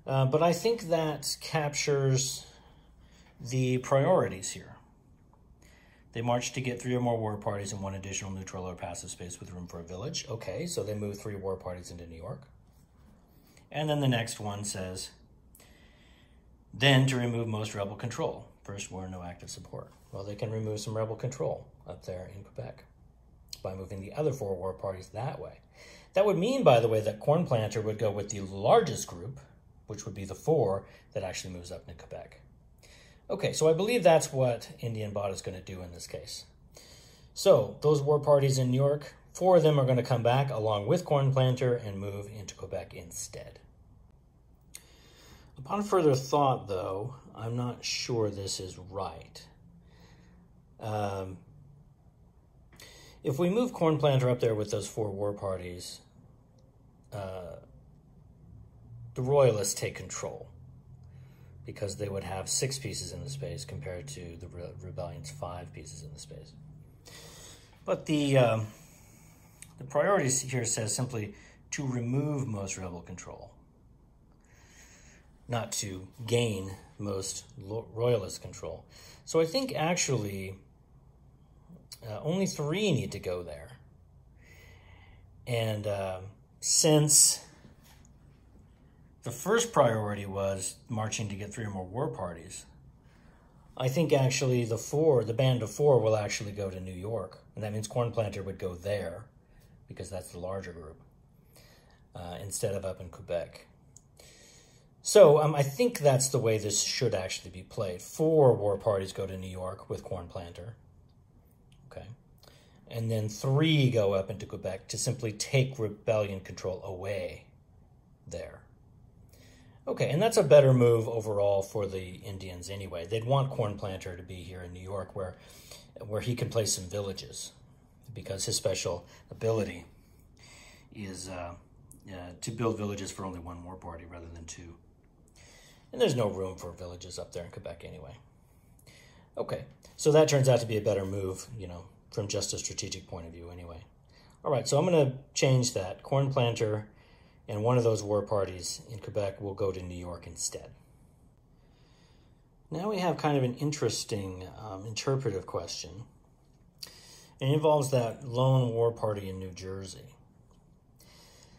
But I think that captures the priorities here. They march to get 3 or more war parties and 1 additional neutral or passive space with room for a village. Okay, so they move 3 war parties into New York. And then the next one says, then to remove most rebel control. First war, no active support. Well, they can remove some rebel control up there in Quebec by moving the other 4 war parties that way. That would mean, by the way, that Cornplanter would go with the largest group, which would be the 4 that actually moves up into Quebec. Okay, so I believe that's what Indian Bot is going to do in this case. So those war parties in New York, 4 of them are going to come back along with Cornplanter and move into Quebec instead. Upon further thought, though, I'm not sure this is right. If we move Cornplanter up there with those 4 war parties, the Royalists take control because they would have 6 pieces in the space compared to the Rebellion's 5 pieces in the space. But the priorities here says simply to remove most rebel control, not to gain most Royalist control. So I think actually only 3 need to go there. And since the first priority was marching to get 3 or more war parties, I think actually the band of 4 will actually go to New York. And that means Cornplanter would go there because that's the larger group instead of up in Quebec. So I think that's the way this should actually be played. 4 war parties go to New York with Cornplanter. Okay. And then 3 go up into Quebec to simply take rebellion control away there. Okay, and that's a better move overall for the Indians anyway. They'd want Cornplanter to be here in New York where he can place some villages because his special ability is to build villages for only 1 war party rather than 2. And there's no room for villages up there in Quebec anyway. Okay, so that turns out to be a better move, from just a strategic point of view anyway. All right, so I'm going to change that. Cornplanter and 1 of those war parties in Quebec will go to New York instead. Now we have kind of an interesting interpretive question. It involves that lone war party in New Jersey.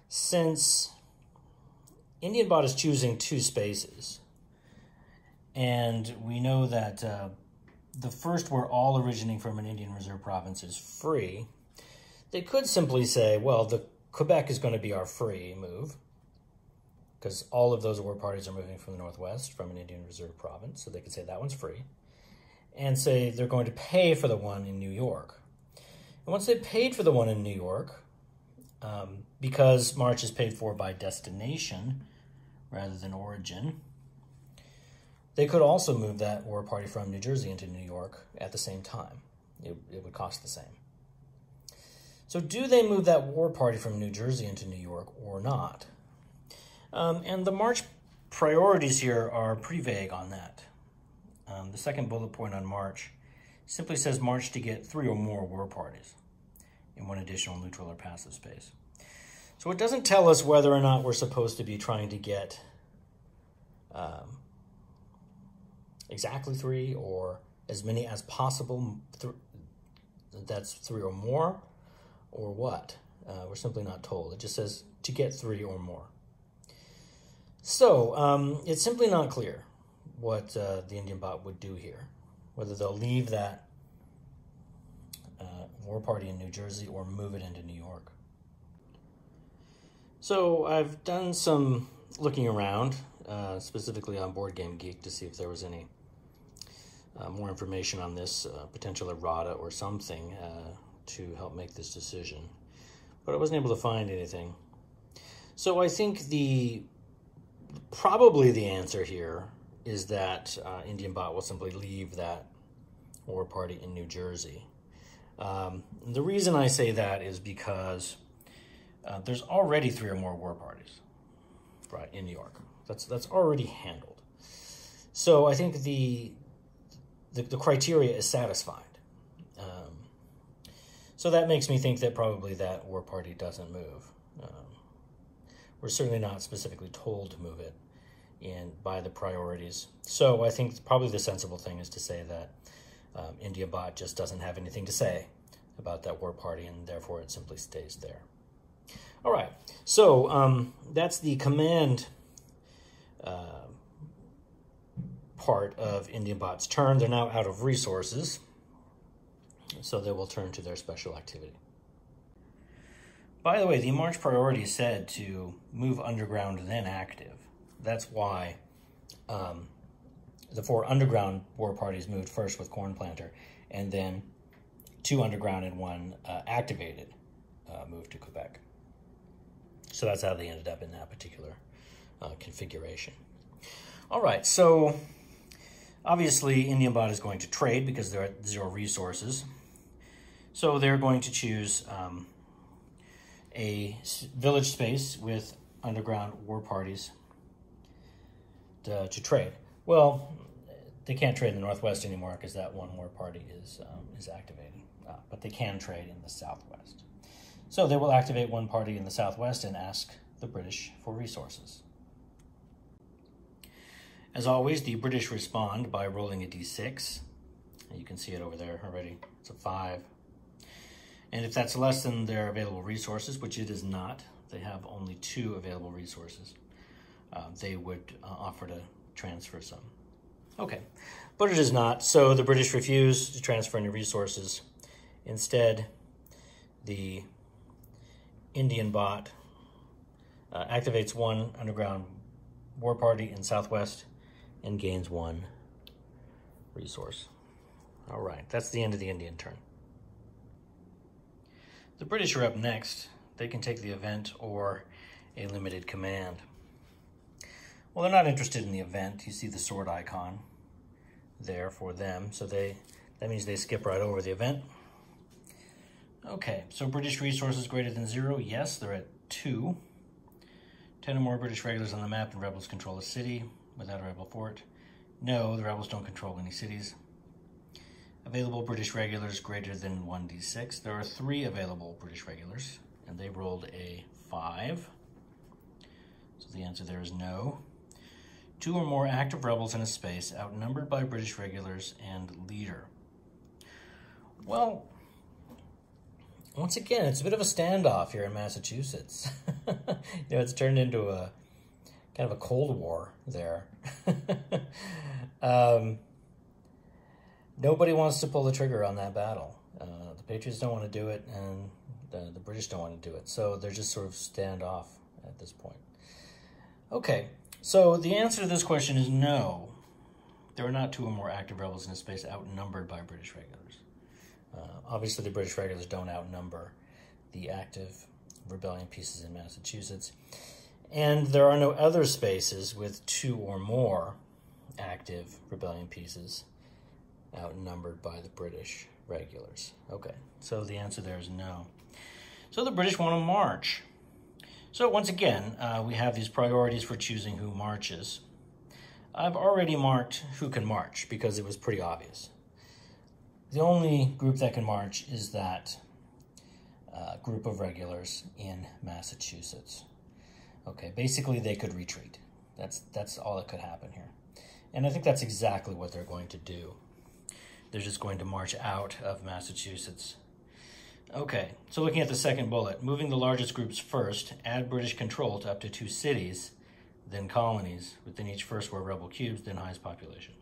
Since Indian Bot is choosing 2 spaces, and we know that the first were all originating from an Indian Reserve province is free, they could simply say, well, the Quebec is going to be our free move because all of those war parties are moving from the Northwest from an Indian Reserve province, so they could say that one's free, and say they're going to pay for the one in New York. And once they paid for the one in New York, because March is paid for by destination rather than origin, they could also move that war party from New Jersey into New York at the same time. It would cost the same. So do they move that war party from New Jersey into New York or not? And the March priorities here are pretty vague on that. The second bullet point on March simply says march to get 3 or more war parties in 1 additional neutral or passive space. So it doesn't tell us whether or not we're supposed to be trying to get exactly 3 or as many as possible. That's 3 or more, or what? We're simply not told. It just says to get 3 or more. So it's simply not clear what the Indian Bot would do here, whether they'll leave that war party in New Jersey or move it into New York. So I've done some looking around, specifically on Board Game Geek, to see if there was any more information on this potential errata or something to help make this decision. But I wasn't able to find anything. So I think probably the answer here is that Indian Bot will simply leave that war party in New Jersey. The reason I say that is because there's already 3 or more war parties, right, in New York. That's already handled. So I think the criteria is satisfied. So that makes me think that probably that war party doesn't move. We're certainly not specifically told to move it by the priorities. So I think probably the sensible thing is to say that India Bot just doesn't have anything to say about that war party, and therefore it simply stays there. All right, so that's the command part of Indian Bot's turn. They're now out of resources, so they will turn to their special activity. By the way, the March priority said to move underground, then active. That's why the 4 underground war parties moved first with Corn Planter, and then 2 underground and 1 activated moved to Quebec. So that's how they ended up in that particular configuration. All right, so obviously Indian Bot is going to trade because they're at 0 resources. So they're going to choose a village space with underground war parties to trade. Well, they can't trade in the Northwest anymore because that 1 war party is activated, but they can trade in the Southwest. So they will activate 1 party in the Southwest and ask the British for resources. As always, the British respond by rolling a d6. You can see it over there already. It's a 5. And if that's less than their available resources, which it is not, they have only 2 available resources, they would offer to transfer some. Okay, but it is not, so the British refuse to transfer any resources. Instead, the Indian Bot activates 1 underground war party in Southwest and gains 1 resource. All right, that's the end of the Indian turn. The British are up next. They can take the event or a limited command. Well, they're not interested in the event. You see the sword icon there for them, so that means they skip right over the event. Okay, so British resources greater than 0, yes, they're at 2. 10 or more British regulars on the map and rebels control a city without a rebel fort. No, the rebels don't control any cities. Available British regulars greater than 1d6. There are 3 available British regulars, and they rolled a 5. So the answer there is no. 2 or more active rebels in a space outnumbered by British regulars and leader. Well, once again, it's a bit of a standoff here in Massachusetts. It's turned into a kind of a Cold War there. Nobody wants to pull the trigger on that battle. The Patriots don't want to do it, and the British don't want to do it. So they're just sort of standoff at this point. Okay, so the answer to this question is no. There are not 2 or more active rebels in a space outnumbered by British regulars. Obviously, the British regulars don't outnumber the active rebellion pieces in Massachusetts. And there are no other spaces with 2 or more active rebellion pieces outnumbered by the British regulars. Okay, so the answer there is no. So the British want to march. So once again, we have these priorities for choosing who marches. I've already marked who can march because it was pretty obvious. The only group that can march is that group of regulars in Massachusetts. Okay, basically they could retreat. That's all that could happen here. And I think that's exactly what they're going to do. They're just going to march out of Massachusetts. Okay, so looking at the second bullet, moving the largest groups first, add British control to up to 2 cities, then colonies, within each first were rebel cubes, then highest population.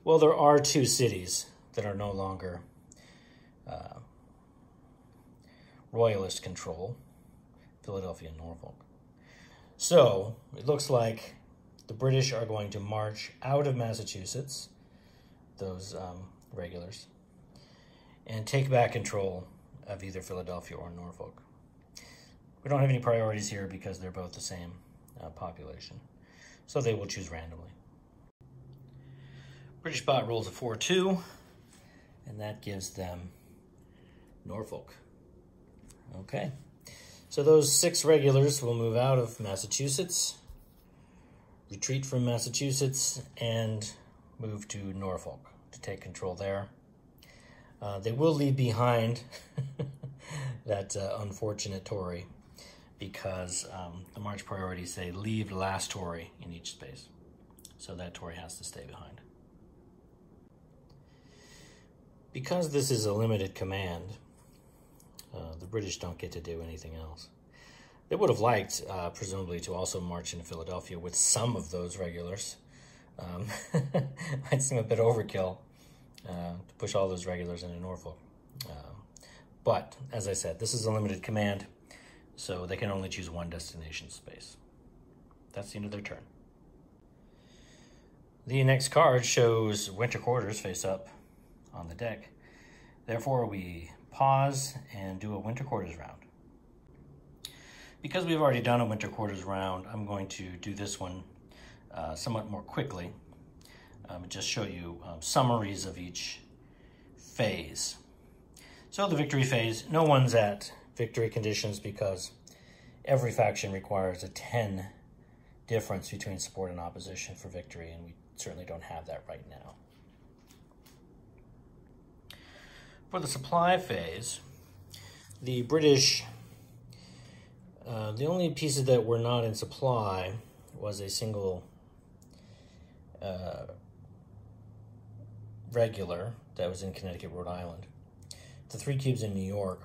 Well, there are 2 cities that are no longer Royalist control, Philadelphia and Norfolk. So it looks like the British are going to march out of Massachusetts, those regulars, and take back control of either Philadelphia or Norfolk. We don't have any priorities here because they're both the same population, so they will choose randomly. British bot rolls a 4-2, and that gives them Norfolk. Okay, so those 6 regulars will move out of Massachusetts, retreat from Massachusetts, and move to Norfolk to take control there. They will leave behind that unfortunate Tory, because the march priorities say leave last Tory in each space. So that Tory has to stay behind. Because this is a limited command, the British don't get to do anything else. They would have liked, presumably, to also march into Philadelphia with some of those regulars. Might seem a bit overkill to push all those regulars into Norfolk. But, as I said, this is a limited command, so they can only choose one destination space. That's the end of their turn. The next card shows winter quarters face up on the deck. Therefore, we pause and do a winter quarters round. Because we've already done a winter quarters round, I'm going to do this one somewhat more quickly. Just show you summaries of each phase. So the victory phase, no one's at victory conditions because every faction requires a 10 difference between support and opposition for victory, and we certainly don't have that right now. For the supply phase, the British, the only pieces that were not in supply was a single regular that was in Connecticut, Rhode Island, the 3 cubes in New York,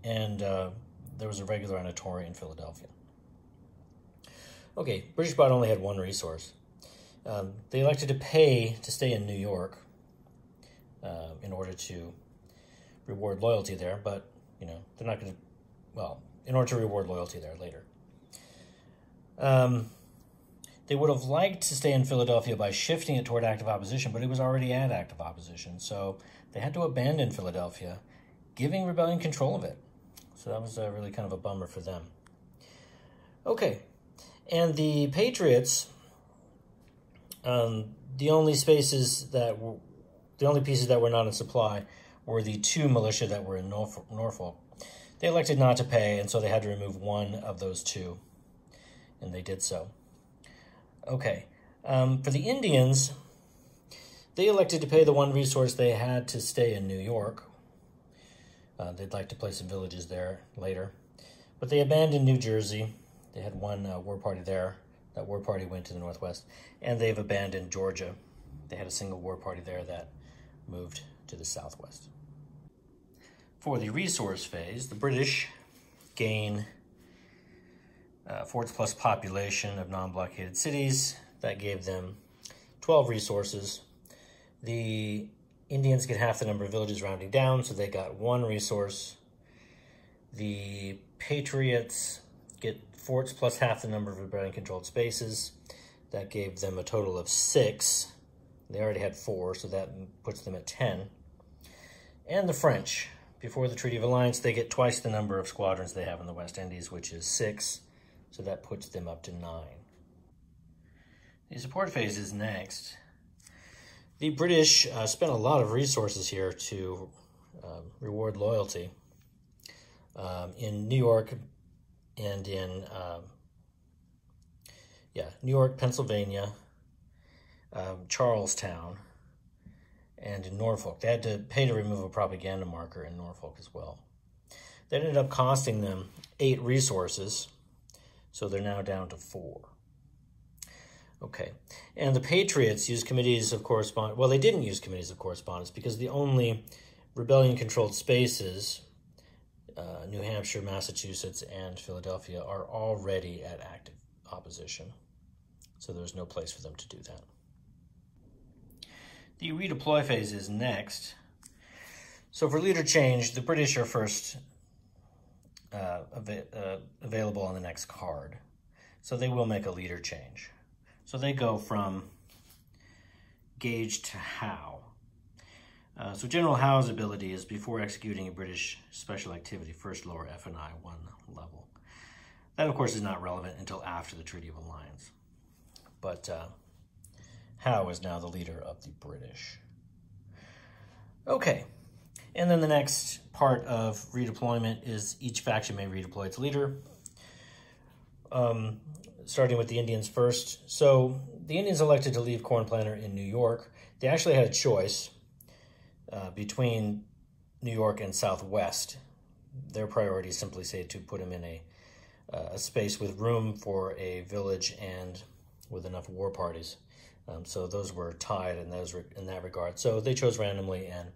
and there was a regular and a Tory in Philadelphia. Okay, British bot only had 1 resource. They elected to pay to stay in New York in order to reward loyalty there, but, you know, they're not going to, well, in order to reward loyalty there later. They would have liked to stay in Philadelphia by shifting it toward active opposition, but it was already at active opposition, so they had to abandon Philadelphia, giving rebellion control of it. So that was really kind of a bummer for them. Okay, and the Patriots, the only pieces that were not in supply were the 2 militia that were in Norfolk. They elected not to pay, and so they had to remove 1 of those 2, and they did so. Okay, for the Indians, they elected to pay the 1 resource they had to stay in New York. They'd like to place some villages there later, but they abandoned New Jersey. They had 1 war party there. That war party went to the northwest, and they've abandoned Georgia. They had a single war party there that moved to the southwest. For the resource phase, the British gain forts plus population of non-blockaded cities. That gave them 12 resources. The Indians get half the number of villages rounding down, so they got 1 resource. The Patriots get forts plus half the number of rebellion-controlled spaces. That gave them a total of 6. They already had 4, so that puts them at 10. And the French, before the Treaty of Alliance, they get twice the number of squadrons they have in the West Indies, which is 6. So that puts them up to 9. The support phase is next. The British spent a lot of resources here to reward loyalty. In New York and in New York, Pennsylvania, Charlestown, and in Norfolk. They had to pay to remove a propaganda marker in Norfolk as well. That ended up costing them 8 resources, so they're now down to 4. Okay, and the Patriots used committees of correspondence. Well, they didn't use committees of correspondence because the only rebellion-controlled spaces, New Hampshire, Massachusetts, and Philadelphia, are already at active opposition. So there's no place for them to do that. The redeploy phase is next. So for leader change, the British are first available on the next card. So they will make a leader change. So they go from Gage to Howe. So General Howe's ability is before executing a British special activity, first lower F&I 1 level. That, of course, is not relevant until after the Treaty of Alliance. But Howe is now the leader of the British. Okay, and then the next part of redeployment is each faction may redeploy its leader. Starting with the Indians first. So the Indians elected to leave Cornplanter in New York. They actually had a choice between New York and Southwest. Their priority simply say to put him in a space with room for a village and with enough war parties. So those were tied in that regard. So they chose randomly and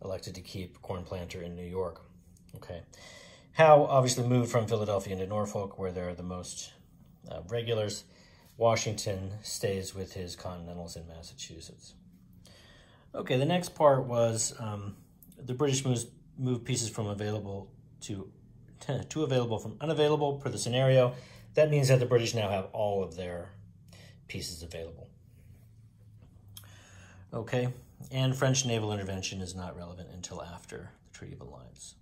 elected to keep Cornplanter in New York. Okay. Howe obviously moved from Philadelphia into Norfolk, where there are the most regulars. Washington stays with his Continentals in Massachusetts. Okay, the next part was the British moved pieces from available to available from unavailable per the scenario. That means that the British now have all of their pieces available. Okay, and French naval intervention is not relevant until after the Treaty of Alliance.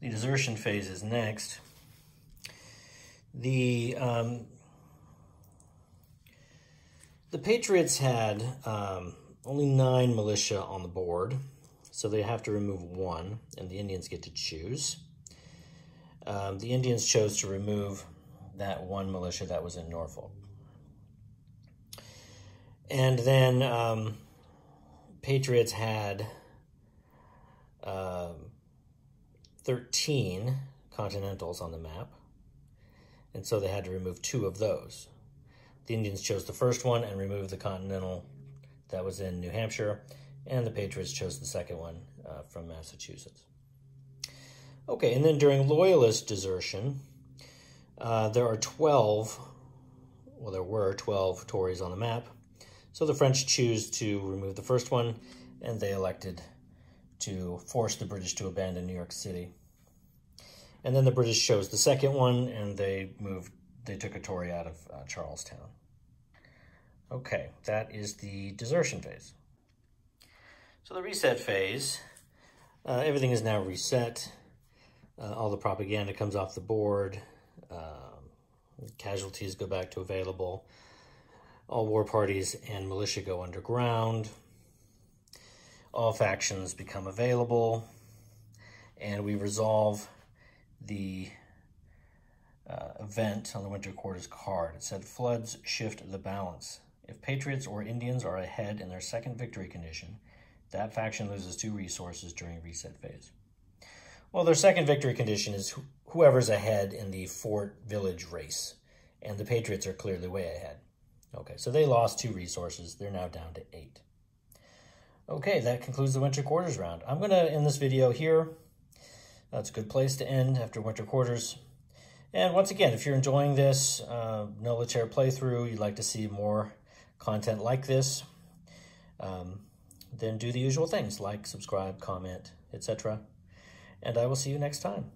The desertion phase is next. The Patriots had only 9 militia on the board, so they have to remove 1, and the Indians get to choose. The Indians chose to remove that 1 militia that was in Norfolk. And then Patriots had 13 Continentals on the map, and so they had to remove 2 of those. The Indians chose the first one and removed the Continental that was in New Hampshire, and the Patriots chose the second one from Massachusetts. Okay, and then during Loyalist desertion, there were 12 Tories on the map. So the French choose to remove the first one, and they elected to force the British to abandon New York City. And then the British chose the second one, and they took a Tory out of Charlestown. Okay, that is the desertion phase. So the reset phase, everything is now reset. All the propaganda comes off the board. Casualties go back to available. All war parties and militia go underground. All factions become available. And we resolve the event on the Winter Quarters card. It said, floods shift the balance. If Patriots or Indians are ahead in their second victory condition, that faction loses 2 resources during reset phase. Well, their second victory condition is whoever's ahead in the fort village race, and the Patriots are clearly way ahead. Okay, so they lost 2 resources. They're now down to 8. Okay, that concludes the Winter Quarters round. I'm going to end this video here. That's a good place to end after Winter Quarters. And once again, if you're enjoying this Nullitaire playthrough, you'd like to see more content like this, then do the usual things, like, subscribe, comment, etc. And I will see you next time.